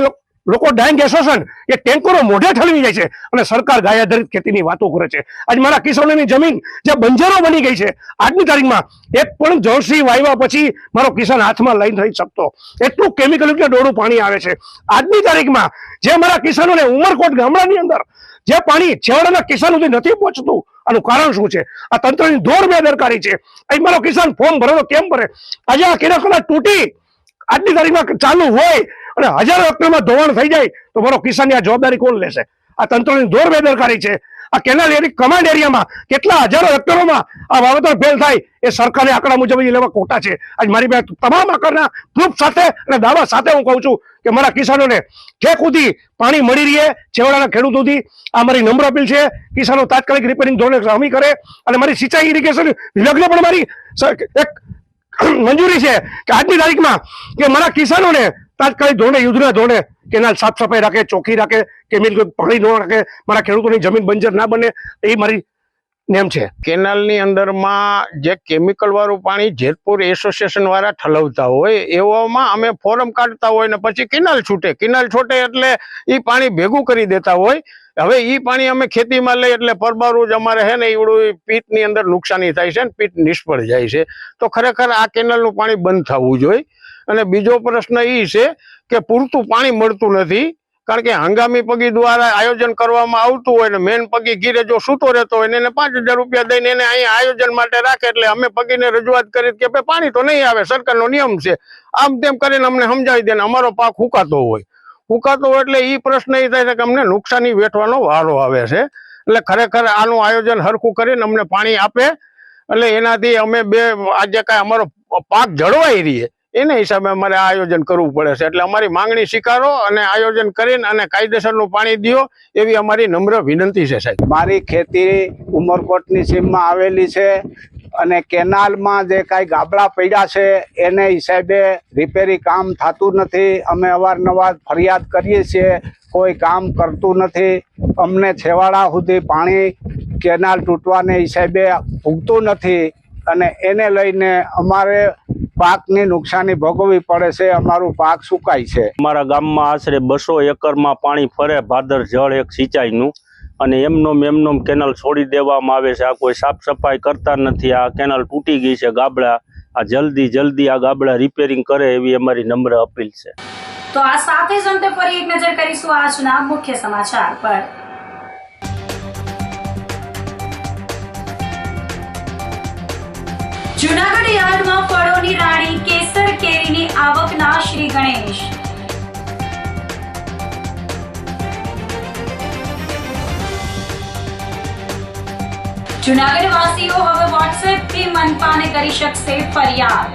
લોકો ડાયંગ એસોસિએશન એ ટેન્કરો મોઢે ઠલવી જાય છે અને સરકાર ગાયાધારિત ખેતીની વાતો કરે છે. આજ મારા કિસાનોની જમીન જે બંજરો બની ગઈ છે, આજની તારીખમાં એક પણ જળસી વાવ્યા પછી મારો કિસાન હાથમાં લઈને થઈ શકતો, એટલું કેમિકલ ડોળું પાણી આવે છે આજની તારીખમાં. જે મારા કિસાનોને ઉમરકોટ ગામડાની અંદર જે પાણી છેવાડાના કિસાન સુધી નથી પહોંચતું, આનું કારણ શું છે? આ તંત્રની દોર બેદરકારી છે. અહીં મારો કિસાન ફોર્મ ભરે તો કેમ ભરે? આજે આ કેનાલ તૂટી આજની તારીખમાં ચાલુ હોય અને હજારો હેક્ટરમાં ધોવાણ થઈ જાય તો મારો કિસાનની આ જવાબદારી કોણ લેશે? આ તંત્રની દોર બેદરકારી છે. આ કેનાલ એરી કમાન્ડ એરિયામાં કેટલા હજારો હેક્ટરોમાં આ વાવેતર ફેલ થાય એ સરકારી આંકડા મુજબ લેવા ખોટા છે. આજ મારી પાસે તમામ આંકડાના પ્રૂફ સાથે અને દાવા સાથે હું કહું છું કે મારા કિસાનોને ઠેક સુધી પાણી મળી રહે, છેવાડાના ખેડૂત સુધી. આ મારી નમ્ર અપીલ છે. કિસાનો તાત્કાલિક રિપેરિંગ ધોરણે હમી કરે અને મારી સિંચાઈ ઇરિગેશન વિભાગને પણ મારી એક મંજૂરી છે કે આજની તારીખમાં કે મારા કિસાનોને તાત્કાલિક ધોરણે, યુદ્ધના ધોરણે કેનાલ સાફ સફાઈ રાખે, ચોખ્ખી રાખે, કેમિકલ પાણી ન રાખે, મારા ખેડૂતોની જમીન બંજર ના બને, એ મારી નેમ છે. કેનાલની અંદરમાં જે કેમિકલ વાળું પાણી જેતપુર એસોસિએશન વાળા ઠલવતા હોય એવામાં અમે ફોરમ કાઢતા હોય ને પછી કેનાલ છૂટે એટલે એ પાણી ભેગું કરી દેતા હોય. હવે એ પાણી અમે ખેતીમાં લઈએ એટલે પરબારું જ અમારે છે ને એવડું પીટની અંદર નુકસાની થાય છે ને પીટ નિષ્ફળ જાય છે. તો ખરેખર આ કેનાલનું પાણી બંધ થવું જોઈએ. અને બીજો પ્રશ્ન એ છે કે પૂરતું પાણી મળતું નથી, કારણ કે હંગામી પગી દ્વારા આયોજન કરવામાં આવતું હોય ને મેન પગી ઘીરે જો સૂતો રહેતો હોય ને એને 5,000 રૂપિયા દઈને એને અહીંયા આયોજન માટે રાખે, એટલે અમે પગીને રજૂઆત કરી કે ભાઈ પાણી તો નહીં આવે, સરકારનો નિયમ છે, આમ તેમ કરીને અમને સમજાવી દે ને અમારો પાક હુકાતો હોય એટલે એ પ્રશ્ન એ થાય છે કે અમને નુકસાની વેઠવાનો વારો આવે છે. એટલે ખરેખર આનું આયોજન હરખું કરીને અમને પાણી આપે એટલે એનાથી અમે આજે કાંઈ અમારો પાક જળવાઈ રહીએ એના હિસાબે અમારે આ આયોજન કરવું પડે છે. એટલે અમારી માંગણી સ્વીકારો અને આયોજન કરીને અને કાયદેસરનું પાણી દો એવી અમારી નમ્ર વિનંતી છે સાહેબ. મારી ખેતી ઉમરકોટની સીમમાં આવેલી છે અને કેનાલમાં જે કાંઈ ગાબડા પડ્યા છે એને હિસાબે રિપેરી કામ થતું નથી. અમે અવારનવાર ફરિયાદ કરીએ છીએ, કોઈ કામ કરતું નથી. અમને છેવાડા સુધી પાણી કેનાલ તૂટવાને હિસાબે ભૂગતું નથી અને એને લઈને અમારે પાકની નુકસાની ભોગવવી પડે છે. અમારું પાક સુકાય છે. અમારા ગામમાં આશરે 200 એકરમાં પાણી ફરે, ભાદર જળ એક સિંચાઈનું, અને એમનો કેનાલ છોડી દેવામાં આવે છે. આ કોઈ સાફ સફાઈ કરતા નથી. આ કેનાલ તૂટી ગઈ છે, ગાબડા, આ જલ્દી આ ગાબડા રિપેરિંગ કરે એવી અમારી નમ્ર અપીલ છે. તો આ સાથે જ અંતે ફરી એક નજર કરીશું આજના મુખ્ય સમાચાર પર. જૂનાગઢ યાર્ડમાં ફળોની રાણી કેસર કેરીની આવકના શ્રી ગણેશ. જૂનાગઢ વાસીઓ હવે વોટ્સએપ થી મનપાને કરી શકશે ફરિયાદ.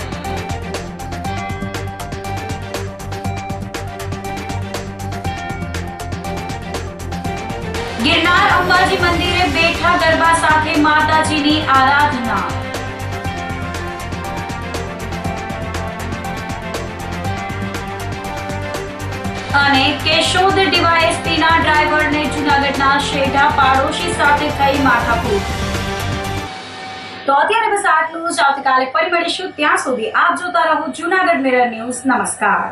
ગિરનાર અંબાજી મંદિરે બેઠા ગરબા સાથે માતાજીની આરાધના. અને કેશોદ ડીવાયએસપીના ડ્રાઈવરને જૂનાગઢના શેઢા પાડોશી સાથે થઈ માથાકૂટ. તો અત્યારે બસ આટલું જ. આવતીકાલે ફરી મળીશું. ત્યાં સુધી આપ જોતા રહો જૂનાગઢ મિરર ન્યૂઝ. નમસ્કાર.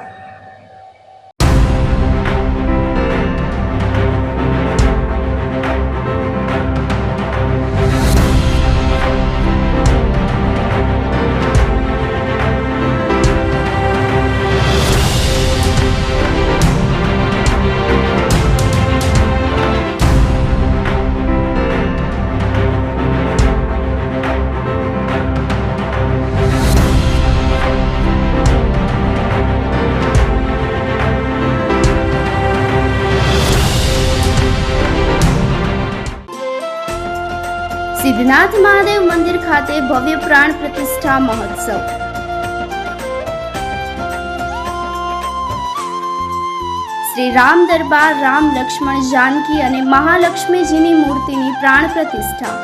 સિદ્ધનાથ મહાદેવ મંદિર ખાતે ભવ્ય પ્રાણ પ્રતિષ્ઠા મહોત્સવ. શ્રી રામ દરબાર રામ લક્ષ્મણ જાનકી અને મહાલક્ષ્મીજીની મૂર્તિની પ્રાણ પ્રતિષ્ઠા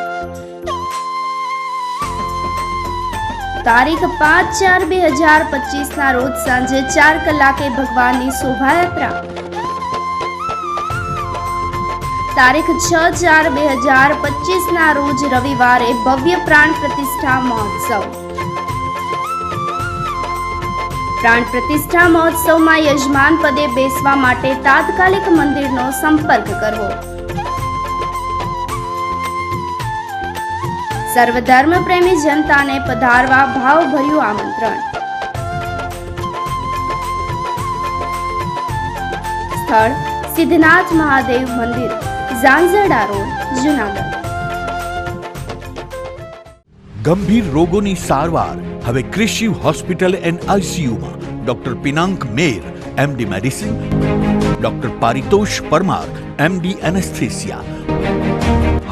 તારીખ 5/4/2025 ના રોજ સાંજે 4 કલાકે ભગવાનની શોભાયાત્રા. તારીખ 6/4/2025 ના રોજ રવિવારે ભવ્ય પ્રાણ પ્રતિષ્ઠા મહોત્સવ. પ્રાણ પ્રતિષ્ઠા મહોત્સવમાં યજમાન પદે બેસવા માટે તાત્કાલિક મંદિરનો સંપર્ક કરવો. સર્વધર્મ પ્રેમી જનતાને પધારવા ભાવભર્યું આમંત્રણ. સ્થળ સિદ્ધનાથ મહાદેવ મંદિર, ઝાંઝરડા રોડ, જૂનાગઢ. ગંભીર રોગોની સારવાર હવે ક્રિશિવ હોસ્પિટલ એન્ડ આઈસીયુમાં doctor Pinank Mer, MD medicine, doctor Paritosh Parmar, MD anaesthesia.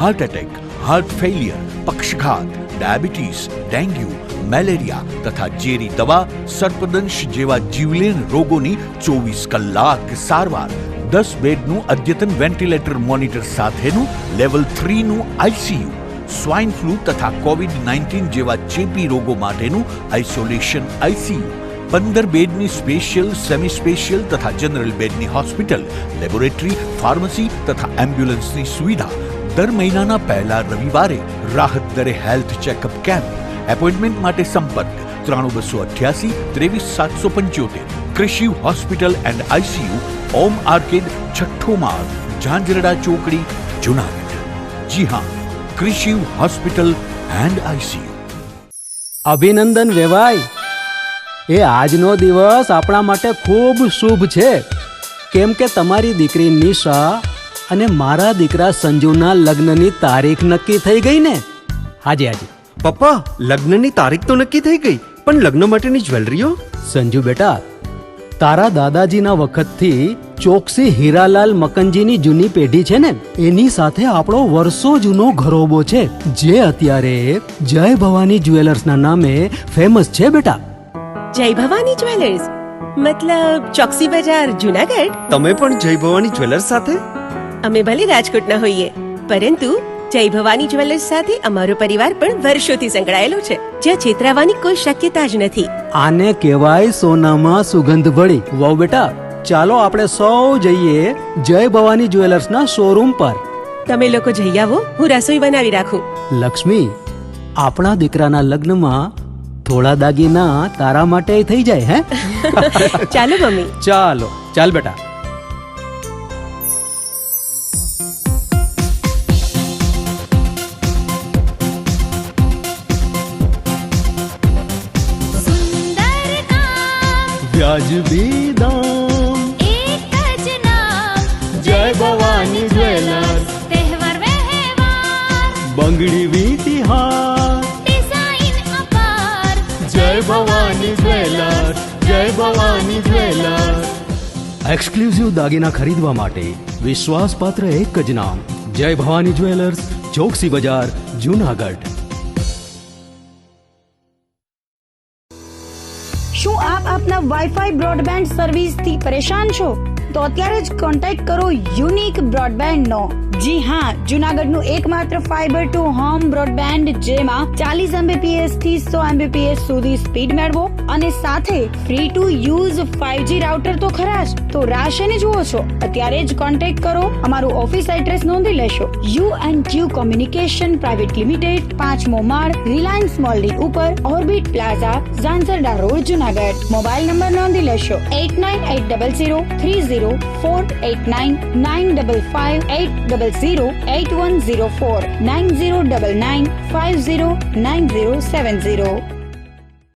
Heart attack, heart failure, પક્ષઘાત, ડાયાબિટીસ, ડેન્ગ્યુ, મેલેરિયા તથા ઝેરી દવા, સર્પદંશ જેવા જીવલેણ રોગોની 24 કલાક સારવાર. 10 બેડનું અદ્યતન વેન્ટિલેટર મોનિટર સાથેનું લેવલ 3નું આઈસીયુ. સ્વાઇન ફ્લૂ તથા કોવિડ-19 જેવા ચેપી રોગો માટેનું આઇસોલેશન આઈસીયુ. 15 બેડની સ્પેશિયલ, સેમી સ્પેશિયલ તથા જનરલ બેડની હોસ્પિટલ, લેબોરેટરી, ફાર્મસી તથા એમ્બ્યુલન્સની સુવિધા. દર મહિનાના પહેલા રવિવારે રાહત દરે હેલ્થ ચેકઅપ કેમ્પ. એપોઇન્ટમેન્ટ માટે સંપર્ક 9288 23775. Krishiv hospital and ICU, Om arcade, છઠ્ઠો માળ, ઝાંઝરડા ચોકડી, જૂનાગઢ. જી હા, ક્રિશિવ હોસ્પિટલ એન્ડ આઈસીયુ. અભિનંદન વેવાય. એ આજનો દિવસ આપણા માટે ખૂબ શુભ છે, કેમ કે તમારી દીકરી નિશા અને મારા દીકરા સંજુના લગ્નની તારીખ નક્કી થઈ ગઈ ને. હાજી હાજી પપ્પા, લગ્નની તારીખ તો નક્કી થઈ ગઈ, પણ લગ્ન માટેની જ્વેલરીઓ? સંજુ બેટા, તારા દાદાજીના વખતથી ચોકસી હીરાલાલ મકનજીની જૂની પેઢી છે ને, એની સાથે આપણો વર્ષો જૂનો ઘરોબો છે, જે અત્યારે જય ભવાની જ્વેલર્સના નામે ફેમસ છે બેટા. જય ભવાની જ્વેલર્સ મતલબ ચોકસી બજાર જુનાગઢ. તમે પણ જય ભવાની જ્વેલર્સ સાથે? અમે ભલે રાજકોટના હોઈએ પરંતુ જય ભવાની જ્વેલર્સ સાથે અમારો પરિવાર પણ વર્ષોથી સંકળાયેલો છે, જ્યાં છેતરાવાની કોઈ શક્યતા જ નથી. આને કહેવાય સોનામાં સુગંધ ભળી. વહુ બેટા, ચાલો આપણે સૌ જઈએ જય ભવાની જ્વેલર્સના શોરૂમ પર. તમે લોકો જઈ આવો, હું રસોઈ બનાવી રાખું. લક્ષ્મી, આપણા દીકરાના લગ્નમાં થોડા દાગીના તારા માટે થઈ જાય હે? ચાલો મમ્મી. ચાલો ચાલ બેટા. વ્યાજબી દામ, એક જ નામ, જય ભવાની જ્વેલર્સ. તહેવાર વ્યવહાર, બંગડી વીટી હાર, ડિઝાઇન અપાર, જય ભવાની જ્વેલર્સ, જય ભવાની જ્વેલર્સ. એક્સક્લુઝિવ દાગીના ખરીદવા માટે વિશ્વાસપાત્ર એક જ નામ, જય ભવાની જ્વેલર્સ, ચોકસી બજાર, જુનાગઢ. શું આપ આપના વાઈફાઈ બ્રોડબેન્ડ સર્વિસથી પરેશાન છો? તો અત્યારે જ કોન્ટેક્ટ કરો યુનિક બ્રોડબેન્ડ નો. જી હા, જુનાગઢનું એકમાત્ર ફાઈબર ટુ હોમ બ્રોડબેન્ડ, જેમાં 40 Mbps થી 100 Mbps સુધી સ્પીડ મેળવો અને સાથે free to use 5G router તો ખરા જ. તો રાહ શેની જુઓ છો? અત્યારે જ કોન્ટેક્ટ કરો. અમારું ઓફિસ એડ્રેસ નોંધી લેશો. U&Q કોમ્યુનિકેશન પ્રાઇવેટ લિમિટેડ, 5મો માળ, રિલાયન્સ મોલની ઉપર, orbit plaza, Zanzarda road, Junagadh. Mobile number નોંધી લેશો 898003048995580081049099509070.